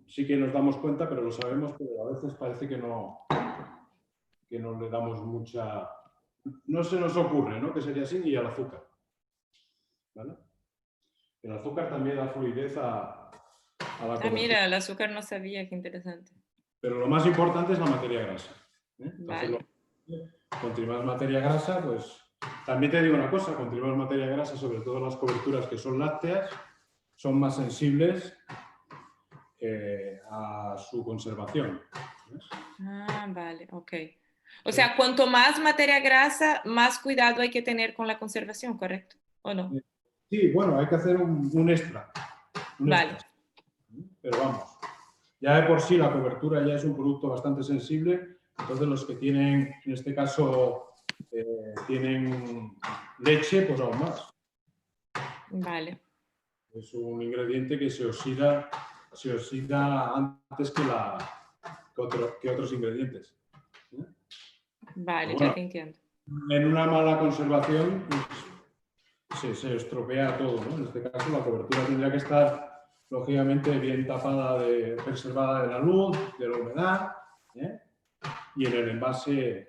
sí que nos damos cuenta, pero lo sabemos, pero a veces parece que no le damos mucha... No se nos ocurre, ¿no? Que sería así, y el azúcar. ¿Vale? El azúcar también da fluidez a a la Ah, cobertura. mira, el azúcar no sabía, qué interesante. Pero lo más importante es la materia grasa. Entonces, Vale. cuanto más materia grasa, pues también te digo una cosa, cuanto más materia grasa, sobre todo las coberturas que son lácteas, son más sensibles a su conservación. ¿Ves? Ah, vale, ok. O sea, cuanto más materia grasa, más cuidado hay que tener con la conservación, ¿correcto? ¿O no? Sí, bueno, hay que hacer un extra. Un Vale. extra. Pero vamos, ya de por sí la cobertura ya es un producto bastante sensible, entonces los que tienen, en este caso, tienen leche, pues aún más. Vale. Es un ingrediente que se oxida antes que otros ingredientes. Vale, Pero ya bueno, te entiendo. en una mala conservación pues, se estropea todo, ¿no? En este caso la cobertura tendría que estar lógicamente bien tapada, preservada de la luz, de la humedad, ¿eh? Y en el envase,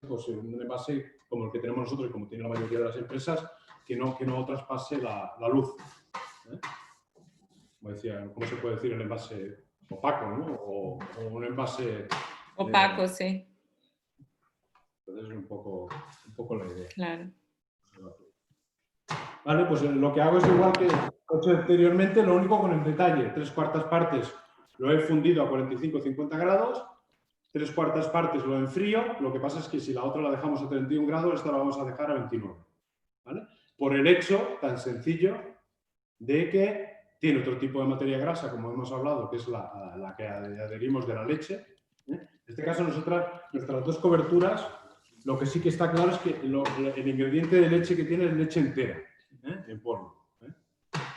pues un envase como el que tenemos nosotros y como tiene la mayoría de las empresas, que no traspase la luz. Como decía, ¿cómo se puede decir? El envase opaco, ¿no? O un envase... Opaco, sí, Entonces es un poco la idea. claro. Vale, pues lo que hago es igual que he hecho anteriormente, lo único con el detalle. 3/4 partes lo he fundido a 45-50 grados, 3/4 partes lo enfrío. Lo que pasa es que si la otra la dejamos a 31 grados, esta la vamos a dejar a 29. ¿Vale? Por el hecho tan sencillo de que tiene otro tipo de materia grasa, como hemos hablado, que es la que adherimos de la leche. En este caso, nuestras dos coberturas, lo que sí que está claro es que el ingrediente de leche que tiene es leche entera, en polvo.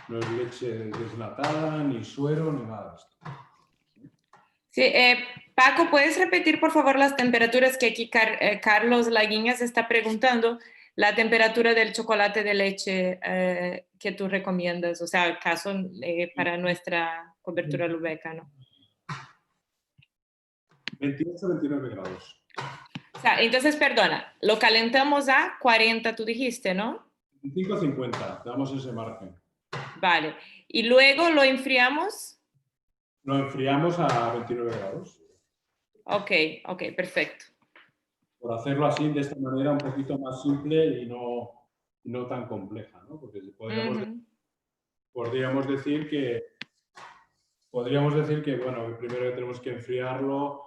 No es leche desnatada, ni suero, ni nada de esto. Sí, Paco, ¿puedes repetir por favor las temperaturas que aquí Carlos Laguiñas está preguntando? La temperatura del chocolate de leche que tú recomiendas, o sea, el caso para nuestra cobertura Lubeca, ¿no? 28-29 grados. O sea, entonces, perdona, lo calentamos a 40, tú dijiste, ¿no? 25-50, damos ese margen. Vale. Y luego lo enfriamos. Lo enfriamos a 29 grados. Ok, ok, perfecto. Por hacerlo así, de esta manera un poquito más simple y no tan compleja, ¿no? Porque podríamos decir que, bueno, primero que tenemos que enfriarlo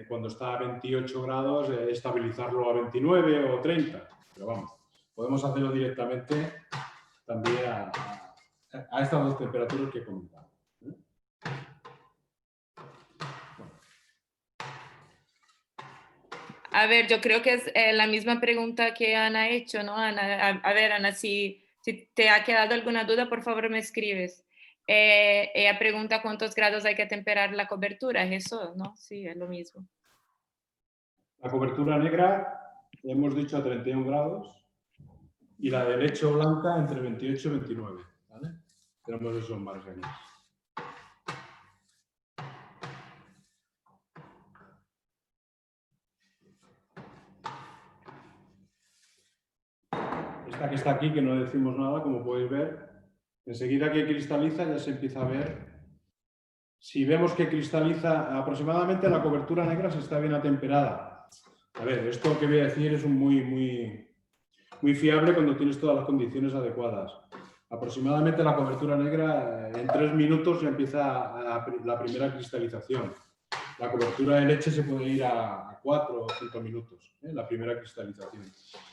cuando está a 28 grados, estabilizarlo a 29 o 30. Pero vamos, podemos hacerlo directamente también a estas dos temperaturas que he comentado. A ver, yo creo que es la misma pregunta que Ana ha hecho, ¿no? Ana, a ver, Ana, si te ha quedado alguna duda, por favor me escribes. Ella pregunta cuántos grados hay que temperar la cobertura, ¿es eso? ¿No? Sí, es lo mismo. La cobertura negra, hemos dicho a 31 grados, y la de leche blanca entre 28 y 29. ¿Vale? Tenemos esos márgenes. Esta que está aquí, que no decimos nada, como podéis ver, enseguida que cristaliza ya se empieza a ver. Si vemos que cristaliza aproximadamente, la cobertura negra se está bien atemperada. A ver, esto que voy a decir es muy fiable cuando tienes todas las condiciones adecuadas. Aproximadamente la cobertura negra en 3 minutos ya empieza la primera cristalización. La cobertura de leche se puede ir a 4 o 5 minutos, la primera cristalización.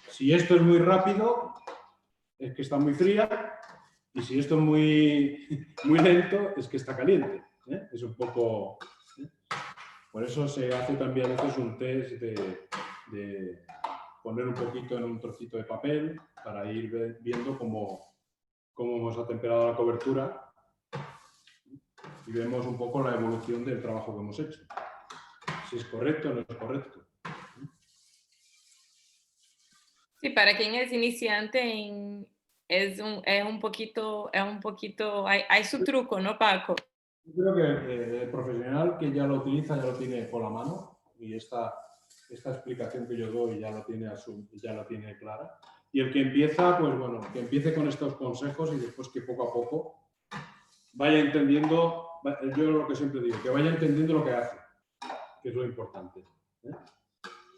Si esto es muy rápido, es que está muy fría, y si esto es muy lento, es que está caliente. Es un poco... Por eso se hace también a veces un test de poner un poquito en un trocito de papel para ir viendo cómo hemos atemperado la cobertura y vemos un poco la evolución del trabajo que hemos hecho. Si es correcto o no es correcto. Sí, para quien es iniciante es un poquito, hay su truco, ¿no, Paco? Yo creo que el profesional que ya lo utiliza ya lo tiene por la mano y esta explicación que yo doy ya la tiene clara. Y el que empieza, pues bueno, que empiece con estos consejos y después que poco a poco vaya entendiendo, yo lo que siempre digo, que vaya entendiendo lo que hace, que es lo importante.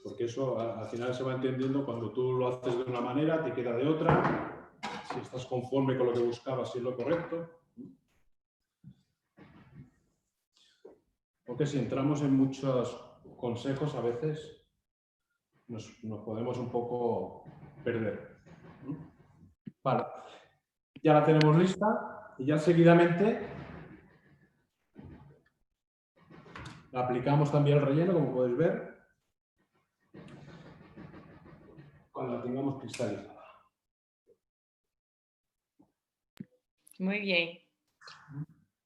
Porque eso al final se va entendiendo cuando tú lo haces de una manera, te queda de otra, si estás conforme con lo que buscabas, si es lo correcto. Porque si entramos en muchos consejos, a veces nos podemos un poco perder. Vale, ya la tenemos lista y ya seguidamente la aplicamos también al relleno, como podéis ver, cuando la tengamos cristalizada. Muy bien.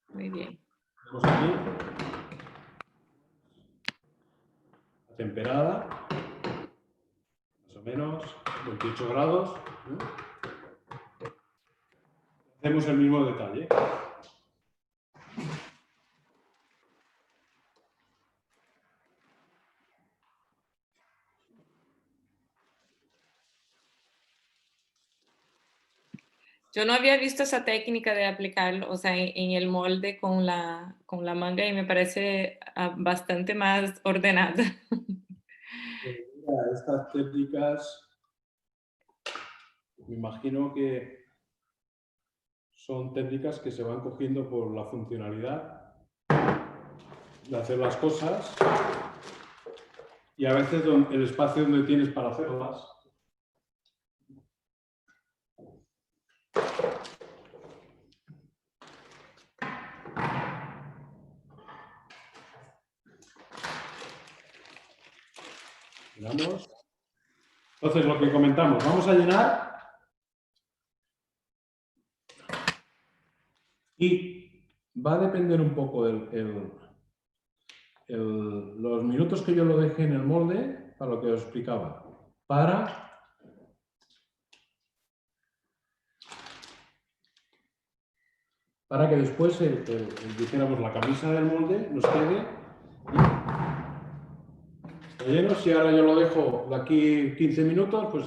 Muy bien. Tenemos aquí la temperada, más o menos 28 grados. Hacemos el mismo detalle. Yo no había visto esa técnica de aplicarlo, o sea, en el molde con la manga y me parece bastante más ordenada. Mira, estas técnicas, me imagino que son técnicas que se van cogiendo por la funcionalidad de hacer las cosas y a veces el espacio donde tienes para hacerlas. Miramos. Entonces, lo que comentamos, vamos a llenar y va a depender un poco los minutos que yo lo deje en el molde, para lo que os explicaba, para que después, dijéramos, la camisa del molde nos quede relleno. Si ahora yo lo dejo de aquí 15 minutos, pues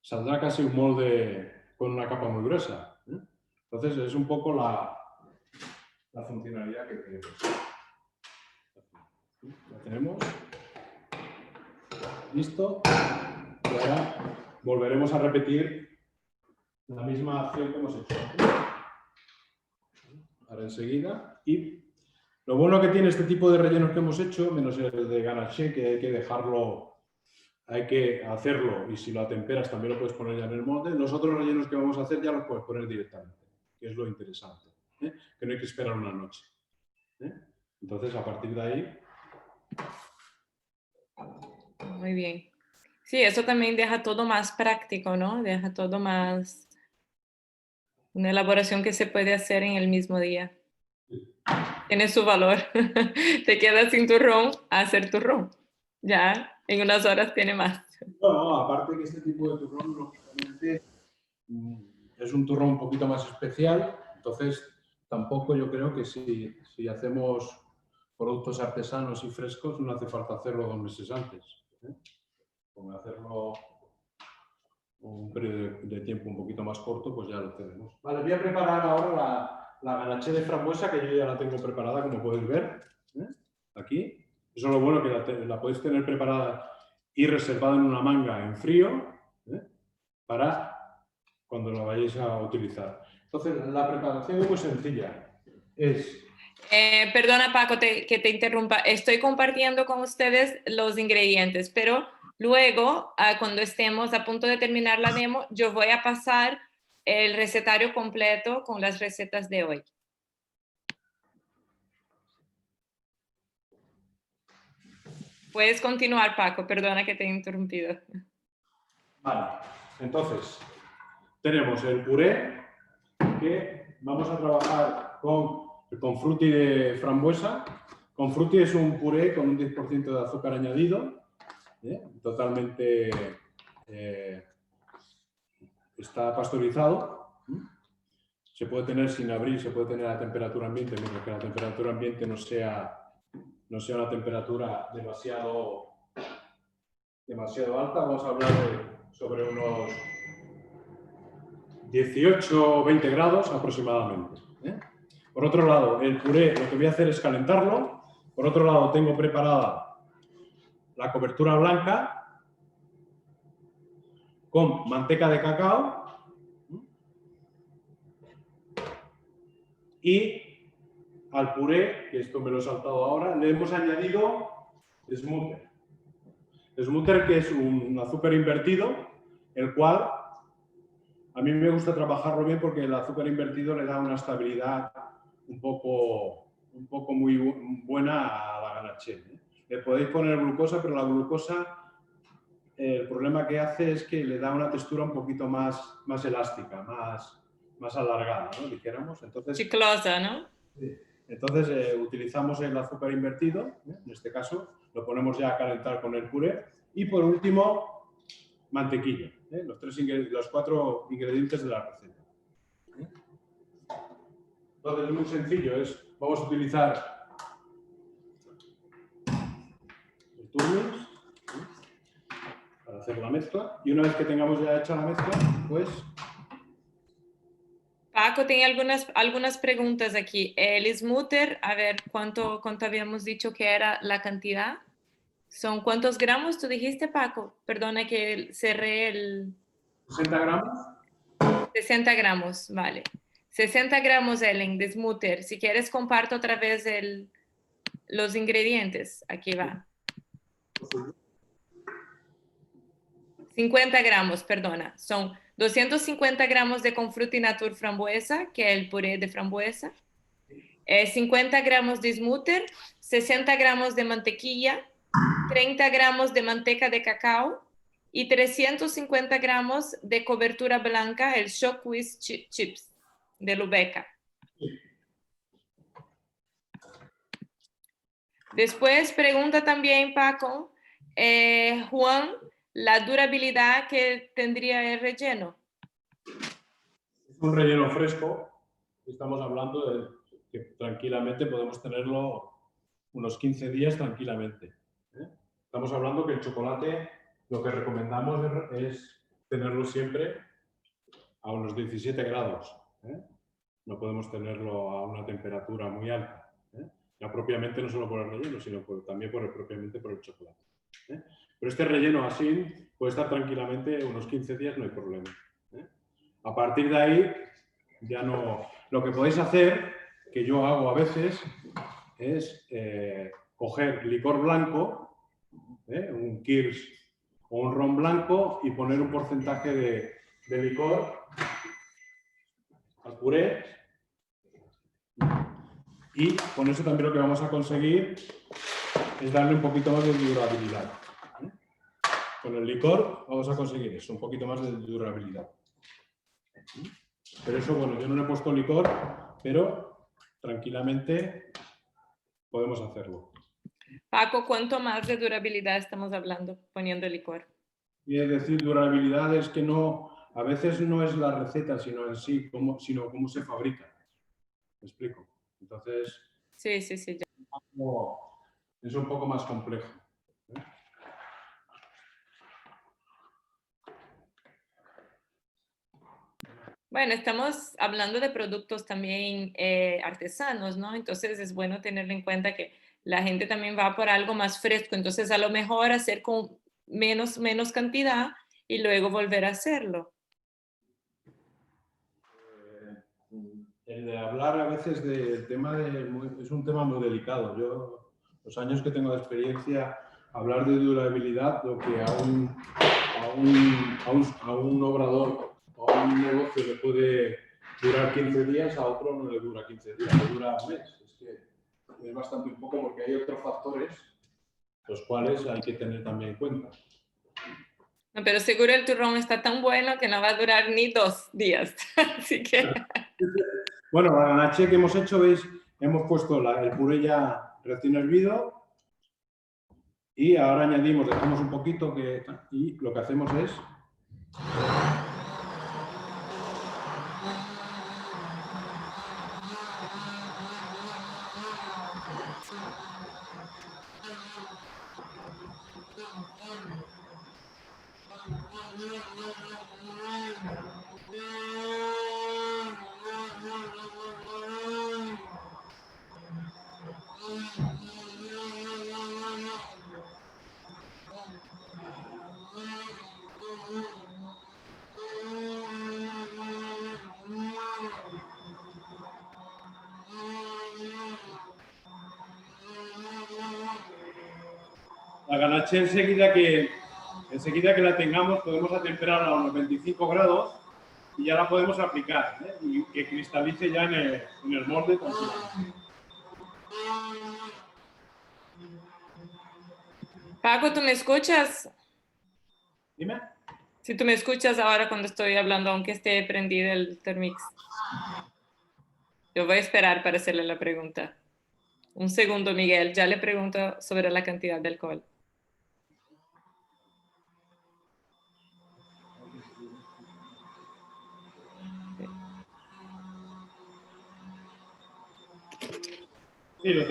saldrá casi un molde con una capa muy gruesa. Entonces es un poco la funcionalidad que tenemos. La tenemos. Listo. Y ahora volveremos a repetir la misma acción que hemos hecho. Ahora enseguida. Y lo bueno que tiene este tipo de rellenos que hemos hecho, menos el de ganache, que hay que dejarlo, hay que hacerlo, y si lo atemperas también lo puedes poner ya en el molde. Los otros rellenos que vamos a hacer ya los puedes poner directamente, que es lo interesante, que no hay que esperar una noche. Entonces, a partir de ahí... Muy bien. Sí, eso también deja todo más práctico, ¿no? Deja todo más... Una elaboración que se puede hacer en el mismo día. Tiene su valor. Te quedas sin turrón a hacer turrón. Ya en unas horas tiene más. No, aparte que este tipo de turrón, lógicamente, es un turrón un poquito más especial, entonces tampoco yo creo que si hacemos productos artesanos y frescos no hace falta hacerlo 2 meses antes. Con hacerlo un periodo de tiempo un poquito más corto, pues ya lo tenemos. Vale, voy a preparar ahora la ganache de frambuesa, que yo ya la tengo preparada, como podéis ver. Aquí. Eso es lo bueno, que la podéis tener preparada y reservada en una manga en frío, para cuando la vayáis a utilizar. Entonces, la preparación es muy sencilla. Perdona, Paco, que te interrumpa. Estoy compartiendo con ustedes los ingredientes, pero luego, cuando estemos a punto de terminar la demo, yo voy a pasar el recetario completo con las recetas de hoy. Puedes continuar, Paco. Perdona que te he interrumpido. Vale, entonces, tenemos el puré, que vamos a trabajar con frutti de frambuesa. Con frutti es un puré con un 10% de azúcar añadido, totalmente está pasteurizado. Se puede tener sin abrir, se puede tener a temperatura ambiente, mientras que la temperatura ambiente no sea una temperatura demasiado alta. Vamos a hablar sobre unos 18 o 20 grados aproximadamente. Por otro lado, el puré lo que voy a hacer es calentarlo. Por otro lado, tengo preparada la cobertura blanca con manteca de cacao y al puré, que esto me lo he saltado ahora, le hemos añadido smoother. Smoother, que es un azúcar invertido, el cual a mí me gusta trabajarlo bien porque el azúcar invertido le da una estabilidad un poco muy buena a la ganache. Le podéis poner glucosa, pero la glucosa, el problema que hace es que le da una textura un poquito más elástica, más alargada, ¿no? Dijéramos. Entonces, chiclosa, ¿no? Sí. Entonces utilizamos el azúcar invertido, en este caso, lo ponemos ya a calentar con el puré. Y por último, mantequilla, los 4 ingredientes de la receta. Entonces es muy sencillo, vamos a utilizar el turmis para hacer la mezcla. Y una vez que tengamos ya hecha la mezcla, pues... Paco, tenía algunas preguntas aquí. El smoother, a ver, ¿cuánto habíamos dicho que era la cantidad? ¿Son cuántos gramos tú dijiste, Paco? Perdona que cerré el... 60 gramos. 60 gramos, vale. 60 gramos, Ellen, de smoother. Si quieres, comparto otra vez los ingredientes. Aquí va. 50 gramos, perdona. Son 250 gramos de Confrutti Natur frambuesa, que es el puré de frambuesa. 50 gramos de smoother, 60 gramos de mantequilla, 30 gramos de manteca de cacao y 350 gramos de cobertura blanca, el Shockwave Chips de Lubeca. Después pregunta también Paco, Juan, la durabilidad que tendría el relleno. Es un relleno fresco. Estamos hablando de que tranquilamente podemos tenerlo unos 15 días tranquilamente. Estamos hablando que el chocolate, lo que recomendamos es tenerlo siempre a unos 17 grados. No podemos tenerlo a una temperatura muy alta. Ya propiamente no solo por el relleno, sino también propiamente por el chocolate. Pero este relleno así puede estar tranquilamente unos 15 días, no hay problema. A partir de ahí, ya no... Lo que podéis hacer, que yo hago a veces, es coger licor blanco, un Kirsch o un ron blanco, y poner un porcentaje de licor al puré. Y con eso también lo que vamos a conseguir es darle un poquito más de durabilidad. Con el licor vamos a conseguir eso, un poquito más de durabilidad. Pero eso, bueno, yo no le he puesto licor, pero tranquilamente podemos hacerlo. Paco, ¿cuánto más de durabilidad estamos hablando poniendo el licor? Y es decir, durabilidad es que no, a veces no es la receta, sino en sí, sino cómo se fabrica. ¿Me explico? Entonces, sí, ya. Es un poco más complejo. Bueno, estamos hablando de productos también artesanos, ¿no? Entonces es bueno tener en cuenta que la gente también va por algo más fresco, entonces a lo mejor hacer con menos cantidad y luego volver a hacerlo. El de hablar a veces del tema es un tema muy delicado. Yo, los años que tengo de experiencia, hablar de durabilidad, lo que a un obrador o a un negocio le puede durar 15 días, a otro no le dura 15 días, le dura un mes. Es que es bastante un poco porque hay otros factores los cuales hay que tener también en cuenta. No, pero seguro el turrón está tan bueno que no va a durar ni 2 días. Así que... Bueno, la ganache que hemos hecho, veis, hemos puesto el puré ya recién hervido y ahora añadimos, dejamos un poquito y lo que hacemos es La ganache enseguida que la tengamos podemos atemperar a unos 25 grados y ya la podemos aplicar, ¿eh? Y que cristalice ya en el molde tranquilamente. Paco, ¿tú me escuchas? Dime. Si tú me escuchas ahora cuando estoy hablando, aunque esté prendido el Thermix. Yo voy a esperar para hacerle la pregunta. Un segundo, Miguel. Ya le pregunto sobre la cantidad de alcohol. Sí, la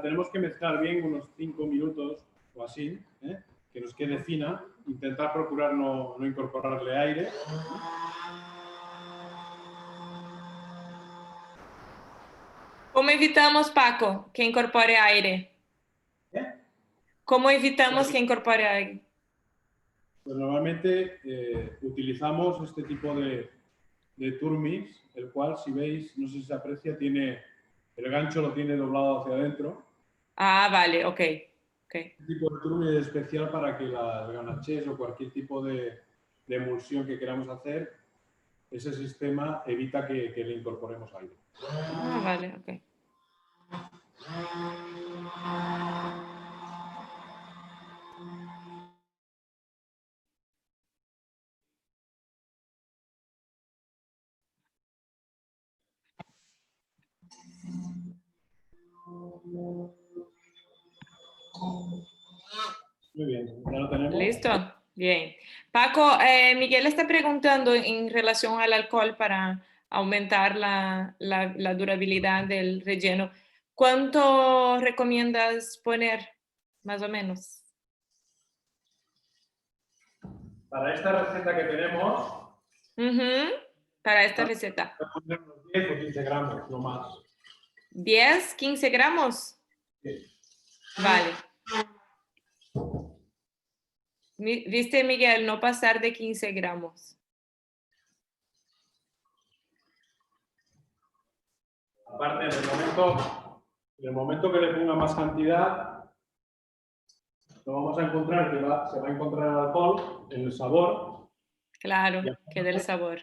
tenemos que mezclar bien unos 5 minutos o así, ¿eh? Que nos quede fina. Intentar procurar no incorporarle aire. ¿Cómo evitamos, Paco, que incorpore aire? ¿Eh? ¿Cómo evitamos que incorpore aire? Pues normalmente utilizamos este tipo de Turmix, el cual, si veis, no sé si se aprecia, el gancho lo tiene doblado hacia adentro. Ah, vale, ok. Este tipo de Turmix es especial para que las ganaches o cualquier tipo de emulsión que queramos hacer, ese sistema evita que le incorporemos aire. Ah, vale, ok. Muy bien, ya lo tenemos. ¿Listo? Bien. Paco, Miguel está preguntando en relación al alcohol para aumentar la durabilidad del relleno. ¿Cuánto recomiendas poner, más o menos? Para esta receta que tenemos, Para esta receta. voy a poner unos 10 o 15 gramos, no más. ¿10, 15 gramos? Sí. Vale. ¿Viste, Miguel? No pasar de 15 gramos. Aparte, en el momento que le ponga más cantidad, lo vamos a encontrar que se va a encontrar el alcohol en el sabor. Claro, que del sabor.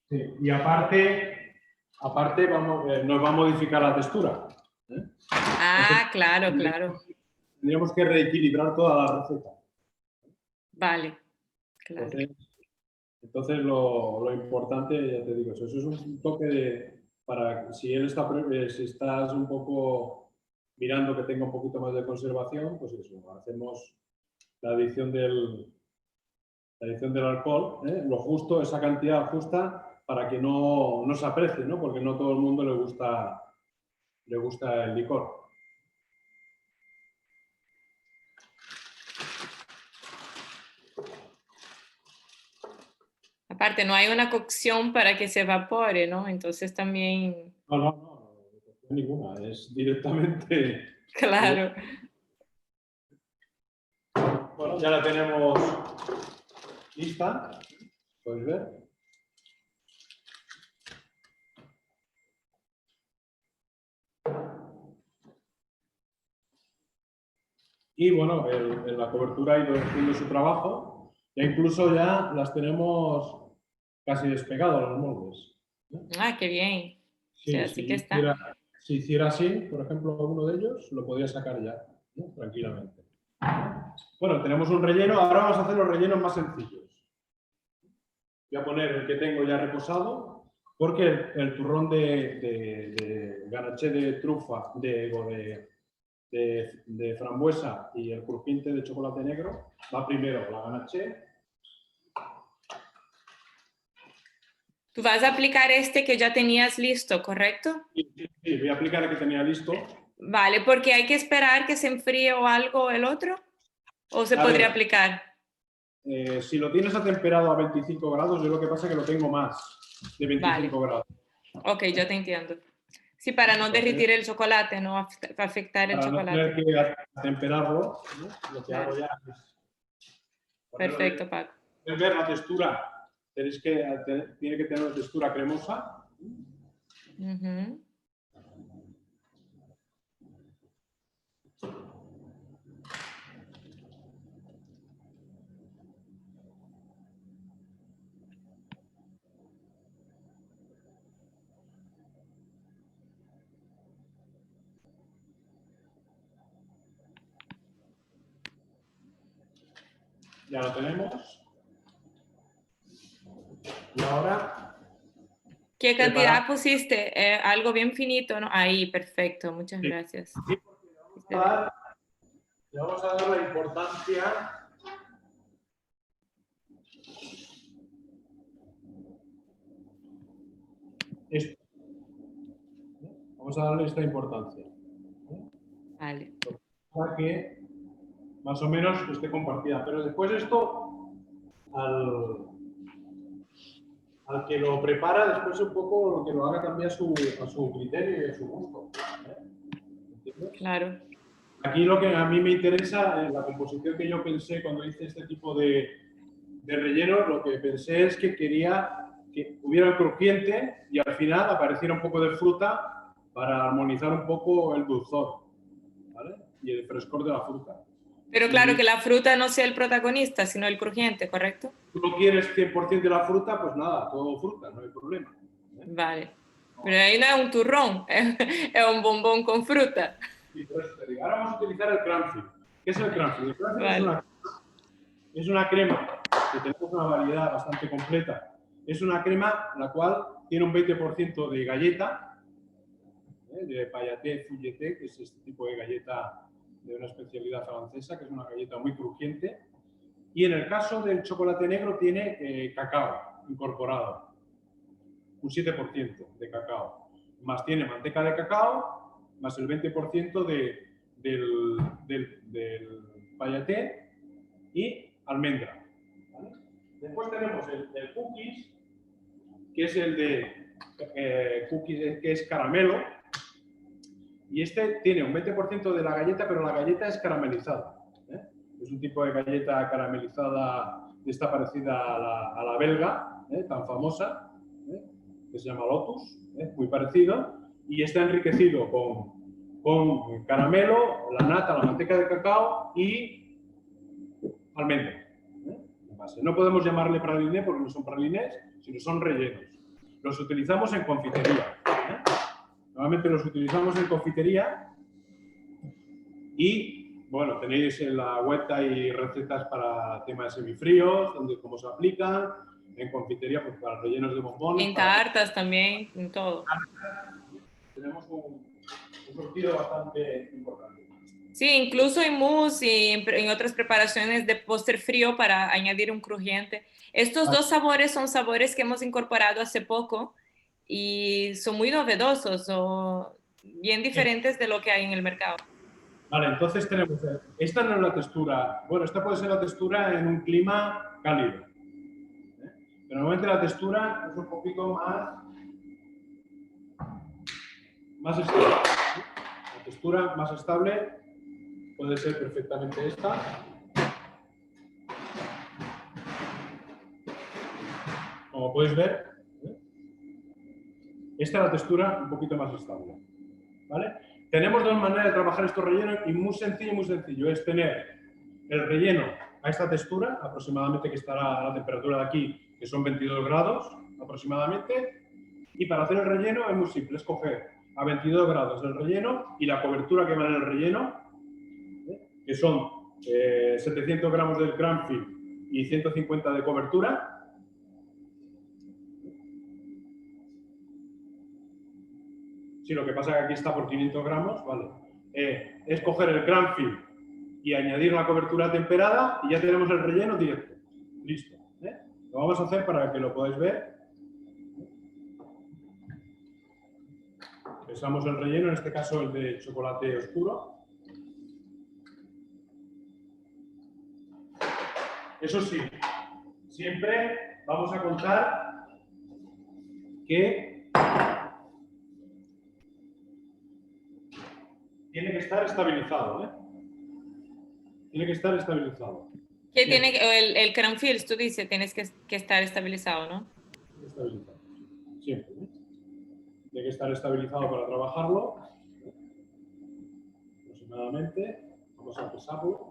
Sí, y aparte nos va a modificar la textura. ¿Eh? Ah, claro, claro. Tendríamos que reequilibrar toda la receta. Vale, claro. Entonces lo importante, ya te digo, eso es un toque para si si estás un poco mirando que tenga un poquito más de conservación, pues eso, hacemos la adición del alcohol, lo justo, esa cantidad justa para que no se aprecie, ¿no? Porque no todo el mundo le gusta el licor. Aparte, no hay una cocción para que se evapore, ¿no? Entonces también... No, ninguna, es directamente... Claro. Bueno, ya la tenemos lista, podéis ver. Y bueno, la cobertura ha ido haciendo su trabajo. Ya incluso ya las tenemos casi despegadas los moldes. Ah, qué bien. Sí, así que está. Si hiciera así, por ejemplo, uno de ellos, lo podría sacar ya, ¿no? Tranquilamente. Bueno, tenemos un relleno. Ahora vamos a hacer los rellenos más sencillos. Voy a poner el que tengo ya reposado, porque el turrón de ganache de trufa, de frambuesa y el crujiente de chocolate negro, va primero la ganache. Tú vas a aplicar este que ya tenías listo, ¿correcto? Sí, voy a aplicar el que tenía listo. Vale, porque hay que esperar que se enfríe o algo el otro, o se podría aplicar. Si lo tienes atemperado a 25 grados, yo lo que pasa es que lo tengo más de 25 grados. Ok, ya te entiendo. Sí, para no Entonces, derretir el chocolate, no afectar el para no chocolate. tener que atemperarlo, ¿no? Lo que Claro. hago ya es ponerlo Perfecto, Paco. ¿Puedes ver la textura? Tiene que tener una textura cremosa. Ujú. Ya lo tenemos. Y ahora ¿Qué cantidad preparamos. pusiste? Algo bien finito, ¿no? Ahí, perfecto, muchas Sí, gracias. porque le vamos a dar la importancia. Esto. Vamos a darle esta importancia. Vale. Para que más o menos esté compartida. Pero después esto, al que lo prepara, después un poco lo que lo haga cambiar a su criterio y a su gusto. ¿Entiendes? Claro. Aquí lo que a mí me interesa, la composición que yo pensé cuando hice este tipo de relleno, lo que pensé es que quería que hubiera el crujiente y al final apareciera un poco de fruta para armonizar un poco el dulzor, ¿vale? Y el frescor de la fruta. Pero claro, que la fruta no sea el protagonista, sino el crujiente, ¿correcto? Tú no quieres 100% de la fruta, pues nada, todo fruta, no hay problema. Vale. Pero ahí no es un turrón, es un bombón con fruta. Y por eso te digo, ahora vamos a utilizar el cranfield. ¿Qué es el cranfield? El cranfield Vale. es una crema que tenemos una variedad bastante completa. Es una crema la cual tiene un 20% de galleta, de payaté, fouilleté, que es este tipo de galleta de una especialidad francesa, que es una galleta muy crujiente. Y en el caso del chocolate negro tiene cacao incorporado, un 7% de cacao. Más tiene manteca de cacao, más el 20% del payaté y almendra. ¿Vale? Después tenemos el cookies, que es el de cookies, que es caramelo. Y este tiene un 20% de la galleta, pero la galleta es caramelizada. Es un tipo de galleta caramelizada, esta parecida a la belga, tan famosa, que se llama Lotus, muy parecido. Y está enriquecido con caramelo, la nata, la manteca de cacao y almendra. No podemos llamarle praliné porque no son pralinés, sino son rellenos. Los utilizamos en confitería. Normalmente los utilizamos en confitería y, bueno, tenéis en la web hay recetas para temas semifríos, donde cómo se aplican, en confitería pues para rellenos de bombones. En tartas también, en todo. Tenemos un surtido bastante importante. Sí, incluso en mousse y en otras preparaciones de póster frío para añadir un crujiente. Estos dos sabores son sabores que hemos incorporado hace poco y son muy novedosos o bien diferentes de lo que hay en el mercado. Vale, entonces tenemos, esta no es la textura, bueno, esta puede ser la textura en un clima cálido. Pero normalmente la textura es un poquito más estable. La textura más estable puede ser perfectamente esta. Como podéis ver, esta es la textura un poquito más estable. ¿Vale? Tenemos dos maneras de trabajar estos rellenos y muy sencillo. Es tener el relleno a esta textura, aproximadamente que estará a la temperatura de aquí, que son 22 grados aproximadamente. Y para hacer el relleno es muy simple, es coger a 22 grados el relleno y la cobertura que va en el relleno, que son 700 gramos del cranfield y 150 de cobertura. Sí, lo que pasa es que aquí está por 500 gramos, vale. Es coger el cranfield y añadir la cobertura temperada y ya tenemos el relleno directo. Listo. Lo vamos a hacer para que lo podáis ver. Pesamos el relleno, en este caso el de chocolate oscuro. Eso sí, siempre vamos a contar que tiene que estar estabilizado, ¿eh? Tiene que estar estabilizado. ¿Qué tiene el Cranfield? Tú dices, tienes que estar estabilizado, ¿no? Estabilizado, siempre, ¿eh? Tiene que estar estabilizado para trabajarlo. Aproximadamente. Vamos a pesarlo.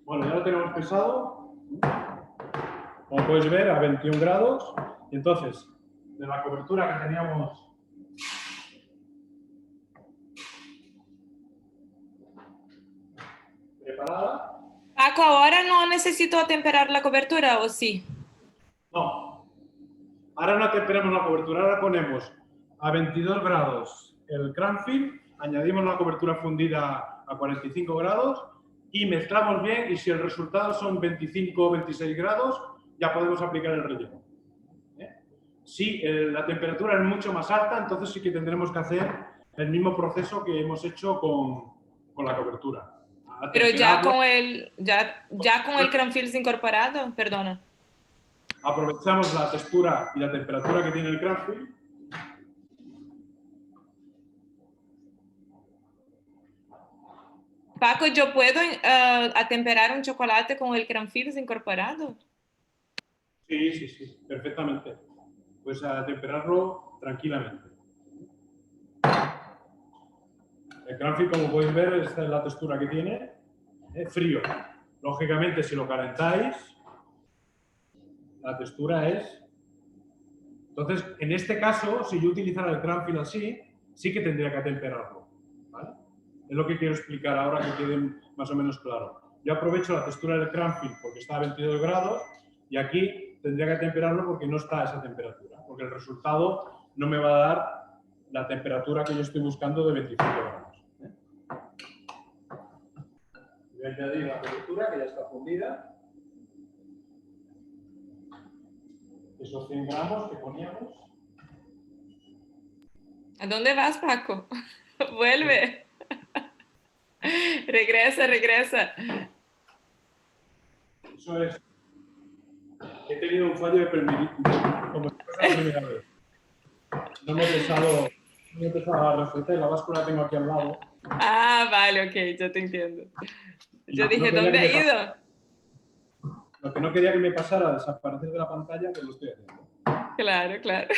Bueno, ya lo tenemos pesado. Como puedes ver, a 21 grados. Y entonces, de la cobertura que teníamos preparada. Paco, ahora no necesito atemperar la cobertura, ¿o sí? No. Ahora no atemperamos la cobertura, ahora ponemos a 22 grados el Cranfield, añadimos la cobertura fundida a 45 grados y mezclamos bien, y si el resultado son 25 o 26 grados, ya podemos aplicar el relleno. Si la temperatura es mucho más alta, entonces sí que tendremos que hacer el mismo proceso que hemos hecho con la cobertura. Pero ya con el Cranfield incorporado, perdona. Aprovechamos la textura y la temperatura que tiene el Cranfield. Paco, ¿yo puedo atemperar un chocolate con el Cranfield incorporado? Sí, sí, sí, perfectamente. Pues a temperarlo tranquilamente. El Cranfield, como podéis ver, esta es la textura que tiene. Frío. Lógicamente, si lo calentáis, la textura es... Entonces, en este caso, si yo utilizara el Cranfield así, sí que tendría que atemperarlo, ¿vale? Es lo que quiero explicar ahora, que quede más o menos claro. Yo aprovecho la textura del Cranfield porque está a 22 grados y aquí tendría que atemperarlo porque no está a esa temperatura, porque el resultado no me va a dar la temperatura que yo estoy buscando de 25 grados. Voy a añadir la cobertura que ya está fundida. Esos 100 gramos que poníamos. ¿A dónde vas, Paco? Vuelve. Regresa, regresa. Eso es. He tenido un fallo de permitir, como si fuese la primera vez. No he empezado la receta y la báscula la tengo aquí al lado. Ah, vale, ok, yo te entiendo. Yo dije, No ¿dónde ha ido? Lo que no quería que me pasara a desaparecer de la pantalla, pues lo estoy haciendo. Claro, claro.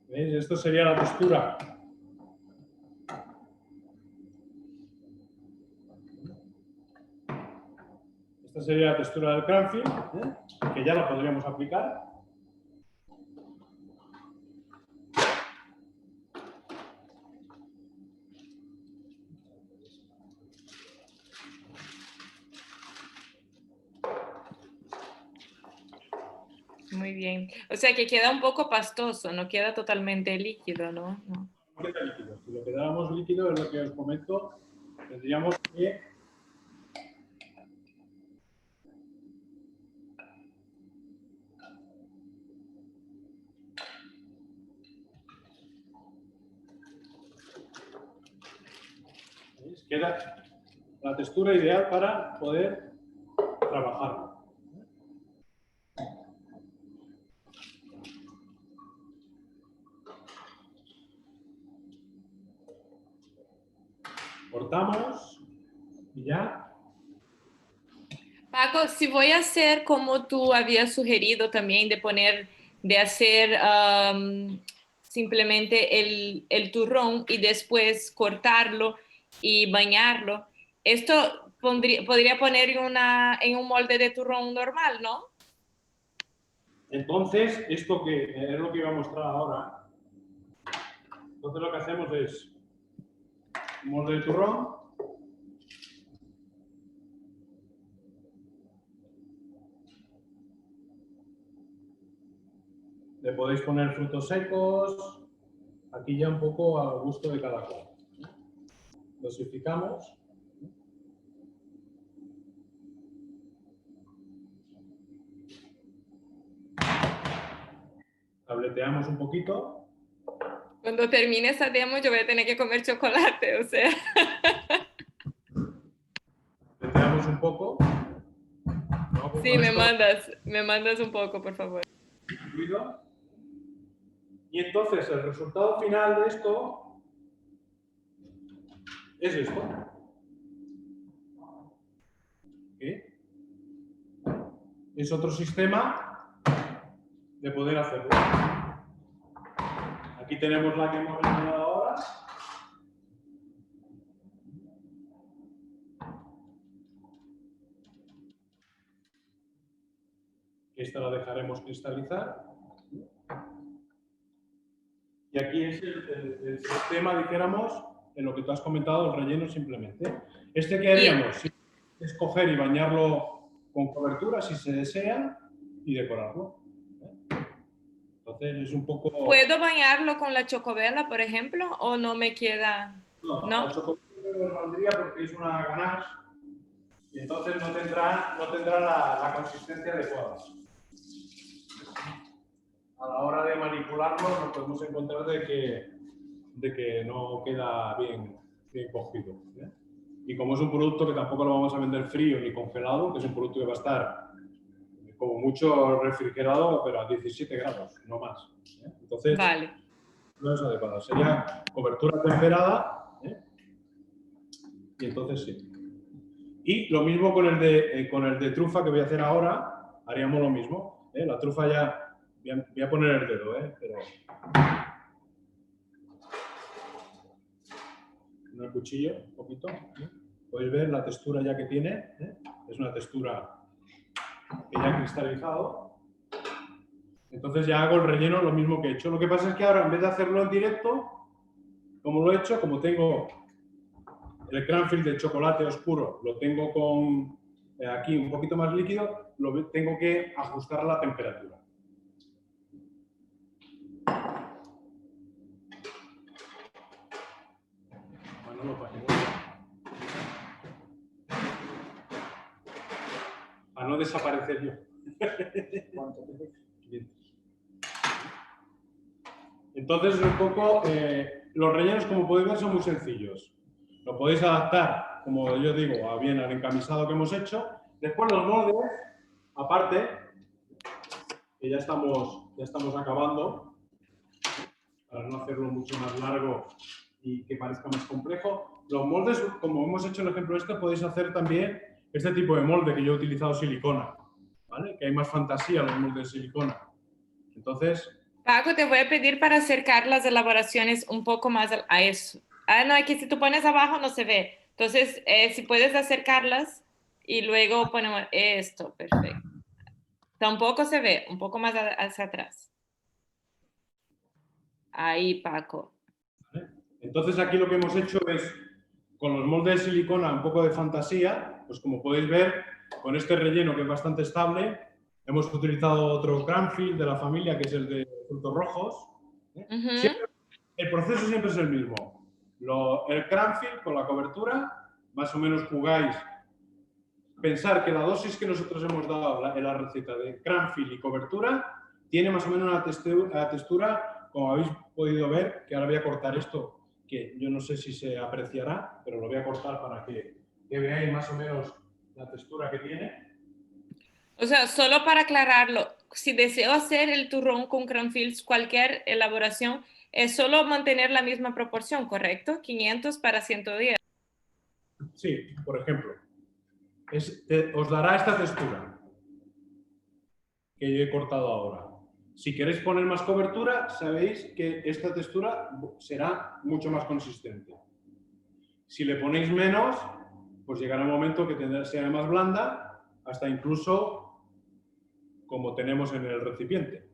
¿Veis? Esto sería la textura. Esta sería la textura del Cranfield, que ya la podríamos aplicar. Muy bien. O sea que queda un poco pastoso, no queda totalmente líquido, ¿no? No. No queda líquido. Si lo quedáramos líquido, es lo que os comento, tendríamos que queda la textura ideal para poder trabajarlo. Cortamos y ya. Paco, si voy a hacer como tú habías sugerido también de hacer simplemente el turrón y después cortarlo y bañarlo, esto podría poner en un molde de turrón normal, ¿no? Entonces, esto que es lo que iba a mostrar ahora, Entonces lo que hacemos es un molde de turrón. Le podéis poner frutos secos, aquí ya un poco al gusto de cada cual. Dosificamos. Tableteamos un poquito. Cuando termine esa demo yo voy a tener que comer chocolate, o sea. Tableteamos un poco. ¿No? Sí, me mandas un poco, por favor. Y entonces el resultado final de esto es esto. ¿Sí? Es otro sistema de poder hacerlo. Aquí tenemos la que hemos rellenado ahora. Esta la dejaremos cristalizar. Y aquí es el sistema, dijéramos, en lo que tú has comentado, el relleno simplemente. ¿Qué haríamos? Es coger y bañarlo con cobertura, si se desea, y decorarlo. Entonces es un poco... ¿Puedo bañarlo con la chocobela, por ejemplo, o no me queda...? No, ¿No? la chocobela no valdría porque es una ganache y entonces no tendrá la consistencia adecuada. A la hora de manipularlo nos podemos encontrar de que no queda bien cogido. ¿Eh? Y como es un producto que tampoco lo vamos a vender frío ni congelado, que es un producto que va a estar como mucho refrigerado, pero a 17 grados, no más. ¿Eh? Entonces, vale. No es adecuada. Sería cobertura temperada. Y entonces sí. Y lo mismo con el de trufa que voy a hacer ahora, haríamos lo mismo. La trufa ya... Voy a poner el dedo, pero... Con el cuchillo, un poquito. Podéis ver la textura ya que tiene. Es una textura que ya ha cristalizado. Entonces ya hago el relleno lo mismo que he hecho. Lo que pasa es que ahora, en vez de hacerlo en directo, como lo he hecho, como tengo el Cranfield de chocolate oscuro, lo tengo con aquí un poquito más líquido, tengo que ajustar a la temperatura. A no desaparecer yo. Entonces, un poco, los rellenos, como podéis ver, son muy sencillos. Lo podéis adaptar, como yo digo, bien al encamisado que hemos hecho. Después los moldes, aparte, que ya estamos acabando, para no hacerlo mucho más largo y que parezca más complejo. Los moldes, como hemos hecho el ejemplo podéis hacer también este tipo de molde que yo he utilizado silicona, ¿vale? Que hay más fantasía en los moldes de silicona. Entonces... Paco, te voy a pedir para acercar las elaboraciones un poco más a eso. Ah, no, aquí si tú pones abajo no se ve. Entonces, si puedes acercarlas y luego ponemos esto, perfecto. Tampoco se ve, un poco más hacia atrás. Ahí, Paco. ¿Vale? Entonces, aquí lo que hemos hecho es, con los moldes de silicona, un poco de fantasía, pues como podéis ver, con este relleno que es bastante estable, hemos utilizado otro Cranfield de la familia, que es el de frutos rojos. El proceso siempre es el mismo. El Cranfield con la cobertura, más o menos jugáis. Pensar que la dosis que nosotros hemos dado en la receta de Cranfield y cobertura tiene más o menos una textura, como habéis podido ver, que ahora voy a cortar esto, que yo no sé si se apreciará, pero lo voy a cortar para que veáis más o menos la textura que tiene. O sea, solo para aclararlo, si deseo hacer el turrón con Cranfields, cualquier elaboración, es solo mantener la misma proporción, ¿correcto? 500 para 110. Sí, por ejemplo. Os dará esta textura que yo he cortado ahora. Si queréis poner más cobertura, sabéis que esta textura será mucho más consistente. Si le ponéis menos, pues llegará un momento que será más blanda, hasta incluso como tenemos en el recipiente.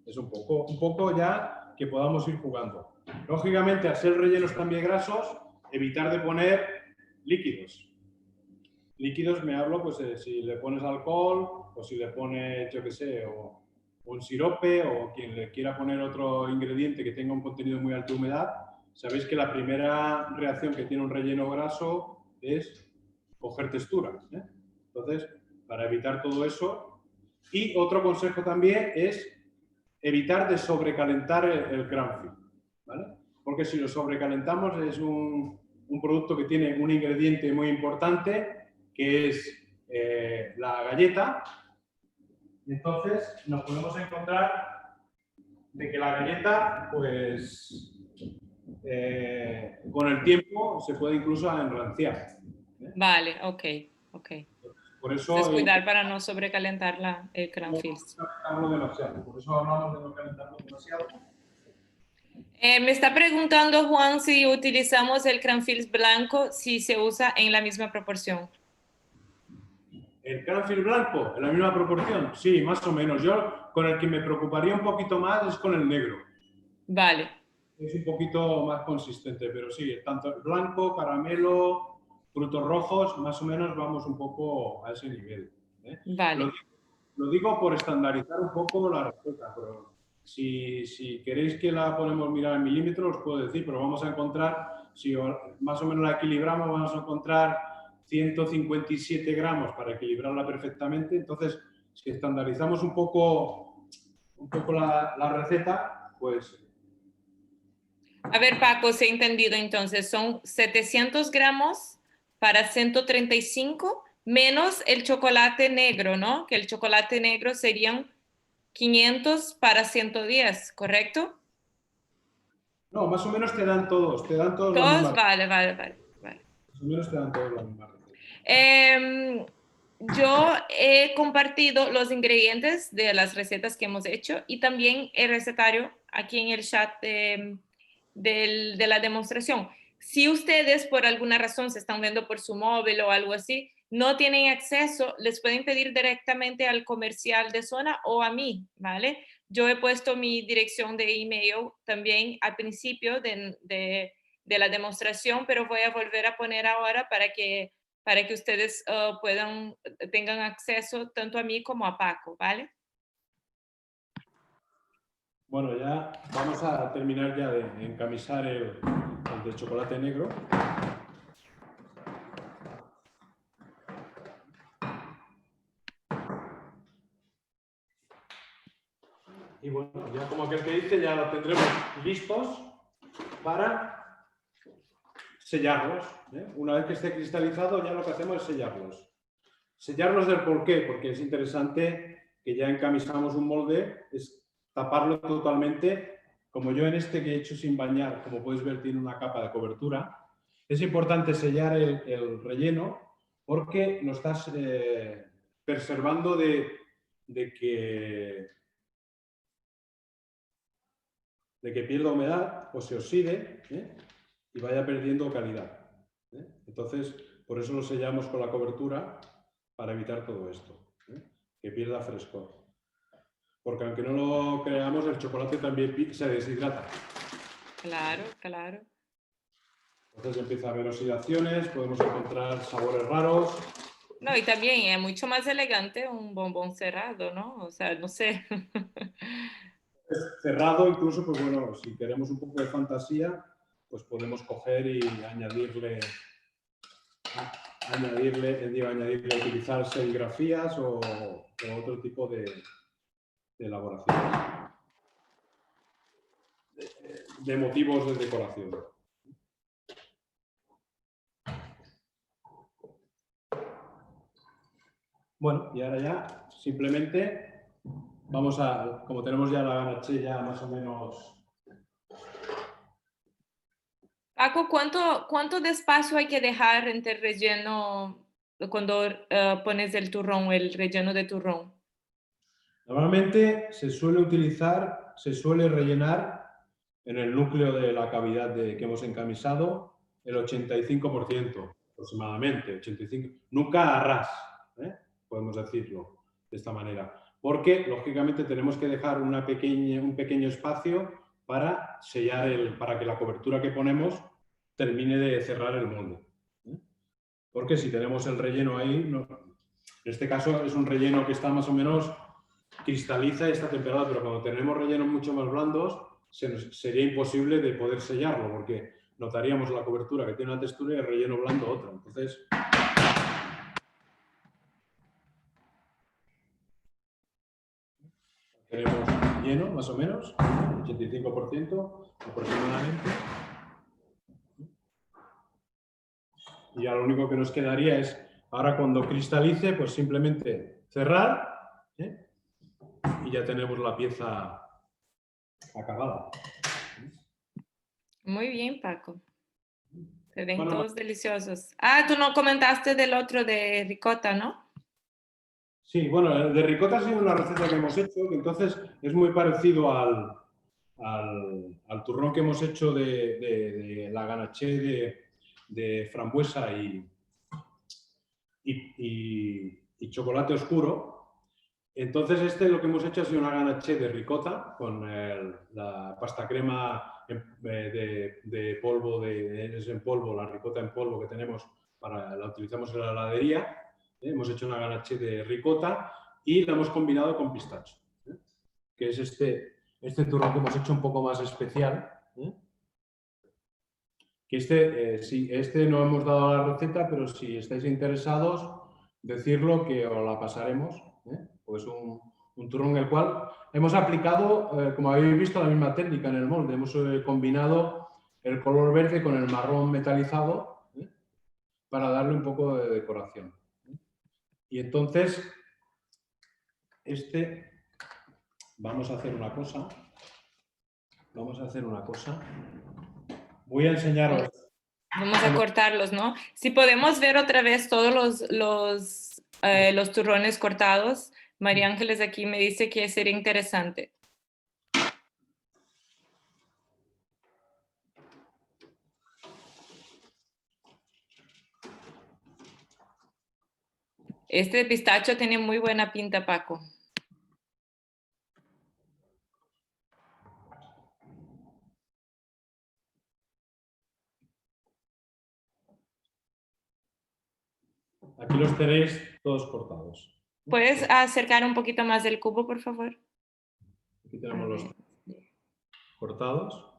Es un poco ya que podamos ir jugando. Lógicamente, al ser rellenos también grasos, evitar de poner líquidos. Líquidos me hablo, pues si le pones alcohol o si le pones, yo qué sé, o un sirope o quien le quiera poner otro ingrediente que tenga un contenido muy alto de humedad, sabéis que la primera reacción que tiene un relleno graso es coger texturas, ¿eh? Entonces, para evitar todo eso. Y otro consejo también es evitar de sobrecalentar el Cranfield, ¿vale? Porque si lo sobrecalentamos es un producto que tiene un ingrediente muy importante que es la galleta, y entonces nos podemos encontrar de que la galleta, pues, con el tiempo se puede incluso enranciar, ¿eh? Vale, ok, ok. Por Entonces, eso cuidar para no sobrecalentar el no Cranfield. calentarlo demasiado. Por eso hablamos de no calentarlo demasiado. Me está preguntando Juan si utilizamos el Cranfield blanco, si se usa en la misma proporción. ¿El Cranfield blanco en la misma proporción? Sí, más o menos. Yo con el que me preocuparía un poquito más es con el negro. Vale. Es un poquito más consistente, pero sí, tanto el blanco, caramelo, frutos rojos, más o menos vamos un poco a ese nivel, ¿eh? Vale. Lo digo por estandarizar un poco la receta, pero si queréis que la ponemos mirar en milímetros, os puedo decir, pero vamos a encontrar, si más o menos la equilibramos, vamos a encontrar 157 gramos para equilibrarla perfectamente. Entonces, si estandarizamos un poco la receta, pues... A ver, Paco, si he entendido entonces, son 700 gramos para 135 menos el chocolate negro, ¿no? Que el chocolate negro serían 500 para 110, ¿correcto? No, más o menos te dan todos la Todos, misma. vale, vale, vale, vale. Más o menos te dan todos la misma receta. Yo he compartido los ingredientes de las recetas que hemos hecho y también el recetario aquí en el chat de la demostración. Si ustedes por alguna razón se están viendo por su móvil o algo así, no tienen acceso, les pueden pedir directamente al comercial de zona o a mí, ¿vale? Yo he puesto mi dirección de email también al principio de la demostración, pero voy a volver a poner ahora para que ustedes tengan acceso tanto a mí como a Paco, ¿vale? Bueno, ya vamos a terminar ya de encamisar el de chocolate negro. Y bueno, ya como aquel que dice, ya lo tendremos listos para sellarlos, ¿eh? Una vez que esté cristalizado, ya lo que hacemos es sellarlos. Sellarlos del por qué, porque es interesante que ya encamisamos un molde, es taparlo totalmente, como yo en este que he hecho sin bañar, como puedes ver, tiene una capa de cobertura. Es importante sellar el relleno porque nos estás preservando de que pierda humedad o se oxide, ¿eh? Y vaya perdiendo calidad, ¿eh? Entonces, por eso lo sellamos con la cobertura para evitar todo esto, ¿eh? Que pierda frescor. Porque aunque no lo creamos, el chocolate también se deshidrata. Claro, claro. Entonces empieza a haber oxidaciones, podemos encontrar sabores raros. No, y también es mucho más elegante un bombón cerrado, ¿no? O sea, no sé. Cerrado, incluso, pues bueno, si queremos un poco de fantasía, pues podemos coger y añadirle, utilizar serigrafías o otro tipo de elaboraciones, de motivos de decoración. Bueno, y ahora ya simplemente vamos a, como tenemos ya la ganache ya más o menos... Paco, ¿cuánto de espacio hay que dejar entre el relleno cuando pones el turrón, el relleno de turrón? Normalmente se suele rellenar en el núcleo de la cavidad que hemos encamisado el 85% aproximadamente, 85%. Nunca a ras, ¿eh? Podemos decirlo de esta manera. Porque, lógicamente, tenemos que dejar un pequeño espacio para sellar para que la cobertura que ponemos termine de cerrar el molde. Porque si tenemos el relleno ahí, no, en este caso es un relleno que está más o menos cristaliza y está temperado, pero cuando tenemos rellenos mucho más blandos sería imposible de poder sellarlo, porque notaríamos la cobertura que tiene una textura y el relleno blando otra. Entonces, tenemos lleno, más o menos, 85% aproximadamente. Y ya lo único que nos quedaría es, ahora cuando cristalice, pues simplemente cerrar, ¿eh? Y ya tenemos la pieza acabada. Muy bien, Paco. Se ven Bueno, todos deliciosos. Ah, tú no comentaste del otro de ricota, ¿no? sí, bueno, el de ricota ha sido una receta que hemos hecho, que entonces es muy parecido al turrón que hemos hecho de la ganaché de frambuesa y chocolate oscuro. Entonces lo que hemos hecho ha sido una ganaché de ricota con la pasta crema de polvo, es en polvo, la ricota en polvo que tenemos, la utilizamos en la heladería. Hemos hecho una ganaché de ricota y la hemos combinado con pistacho, que es este turrón que hemos hecho un poco más especial. Que sí, no hemos dado la receta, pero si estáis interesados, decirlo que os la pasaremos. Pues un turrón en el cual hemos aplicado, como habéis visto, la misma técnica en el molde. Hemos combinado el color verde con el marrón metalizado para darle un poco de decoración. Y entonces, vamos a hacer una cosa. Voy a enseñaros. Vamos a cortarlos, ¿no? Si podemos ver otra vez todos los turrones cortados. María Ángeles aquí me dice que sería interesante. Este de pistacho tiene muy buena pinta, Paco. Aquí los tenéis todos cortados. ¿Puedes acercar un poquito más del cubo, por favor? Aquí tenemos los cortados.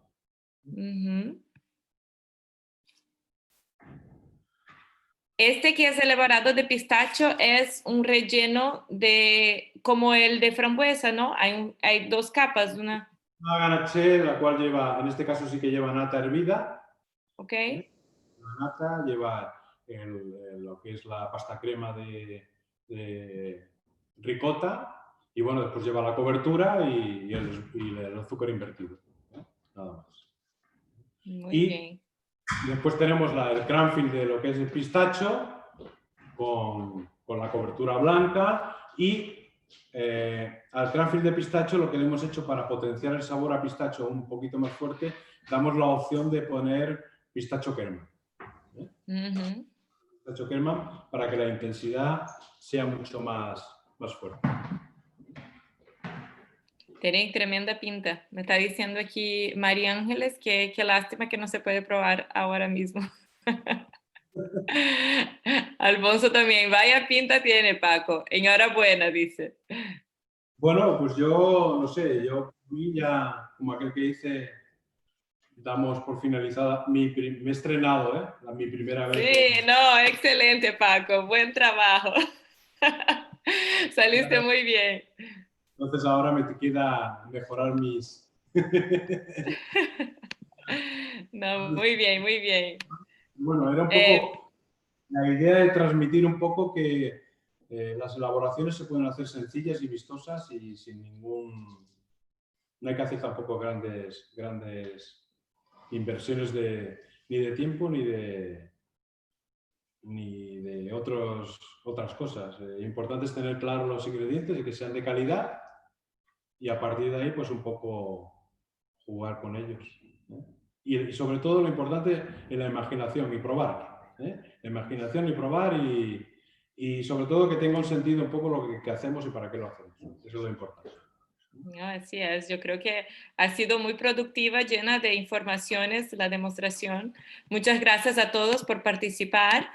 Este que es elaborado de pistacho es un relleno como el de frambuesa, ¿no? Hay dos capas. Una ganaché, la cual lleva, en este caso sí que lleva nata hervida. Ok. La nata lleva lo que es la pasta crema de ricota y bueno, después lleva la cobertura y el azúcar invertido. Nada más. Muy bien. Después tenemos el cranfield de lo que es el pistacho con la cobertura blanca y al cranfield de pistacho lo que le hemos hecho para potenciar el sabor a pistacho un poquito más fuerte, damos la opción de poner pistacho crema. Pistacho crema para que la intensidad sea mucho más fuerte. Tiene tremenda pinta. Me está diciendo aquí María Ángeles que qué lástima que no se puede probar ahora mismo. Alfonso también. Vaya pinta tiene, Paco. Enhorabuena, dice. Bueno, pues yo, no sé, yo ya, como aquel que dice, damos por finalizada, me he estrenado, mi primera vez. Sí, no, excelente, Paco. Buen trabajo. Saliste muy bien. Entonces ahora me queda mejorar mis... No, muy bien, muy bien. Bueno, era un poco la idea de transmitir un poco que las elaboraciones se pueden hacer sencillas y vistosas y sin ningún... No hay que hacer tampoco grandes inversiones ni de tiempo ni de otras cosas. Importante es tener claro los ingredientes y que sean de calidad y a partir de ahí pues un poco jugar con ellos. Y sobre todo lo importante es la imaginación y probar. La imaginación y probar y sobre todo que tenga un sentido un poco lo que hacemos y para qué lo hacemos. Eso es lo importante. No, así es, yo creo que ha sido muy productiva, llena de informaciones la demostración. Muchas gracias a todos por participar.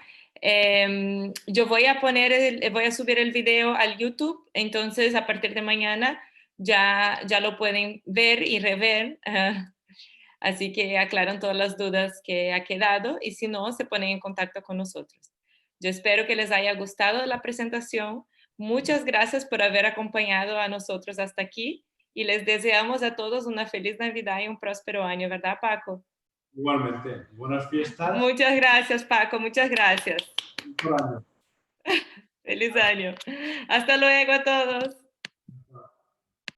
Yo voy a voy a subir el video al YouTube, entonces a partir de mañana ya lo pueden ver y rever. Así que aclaran todas las dudas que ha quedado y si no, se ponen en contacto con nosotros. Yo espero que les haya gustado la presentación. Muchas gracias por haber acompañado a nosotros hasta aquí y les deseamos a todos una feliz Navidad y un próspero año, ¿verdad, Paco? Igualmente, buenas fiestas. Muchas gracias, Paco, muchas gracias. Por año. Feliz año. Hasta luego a todos.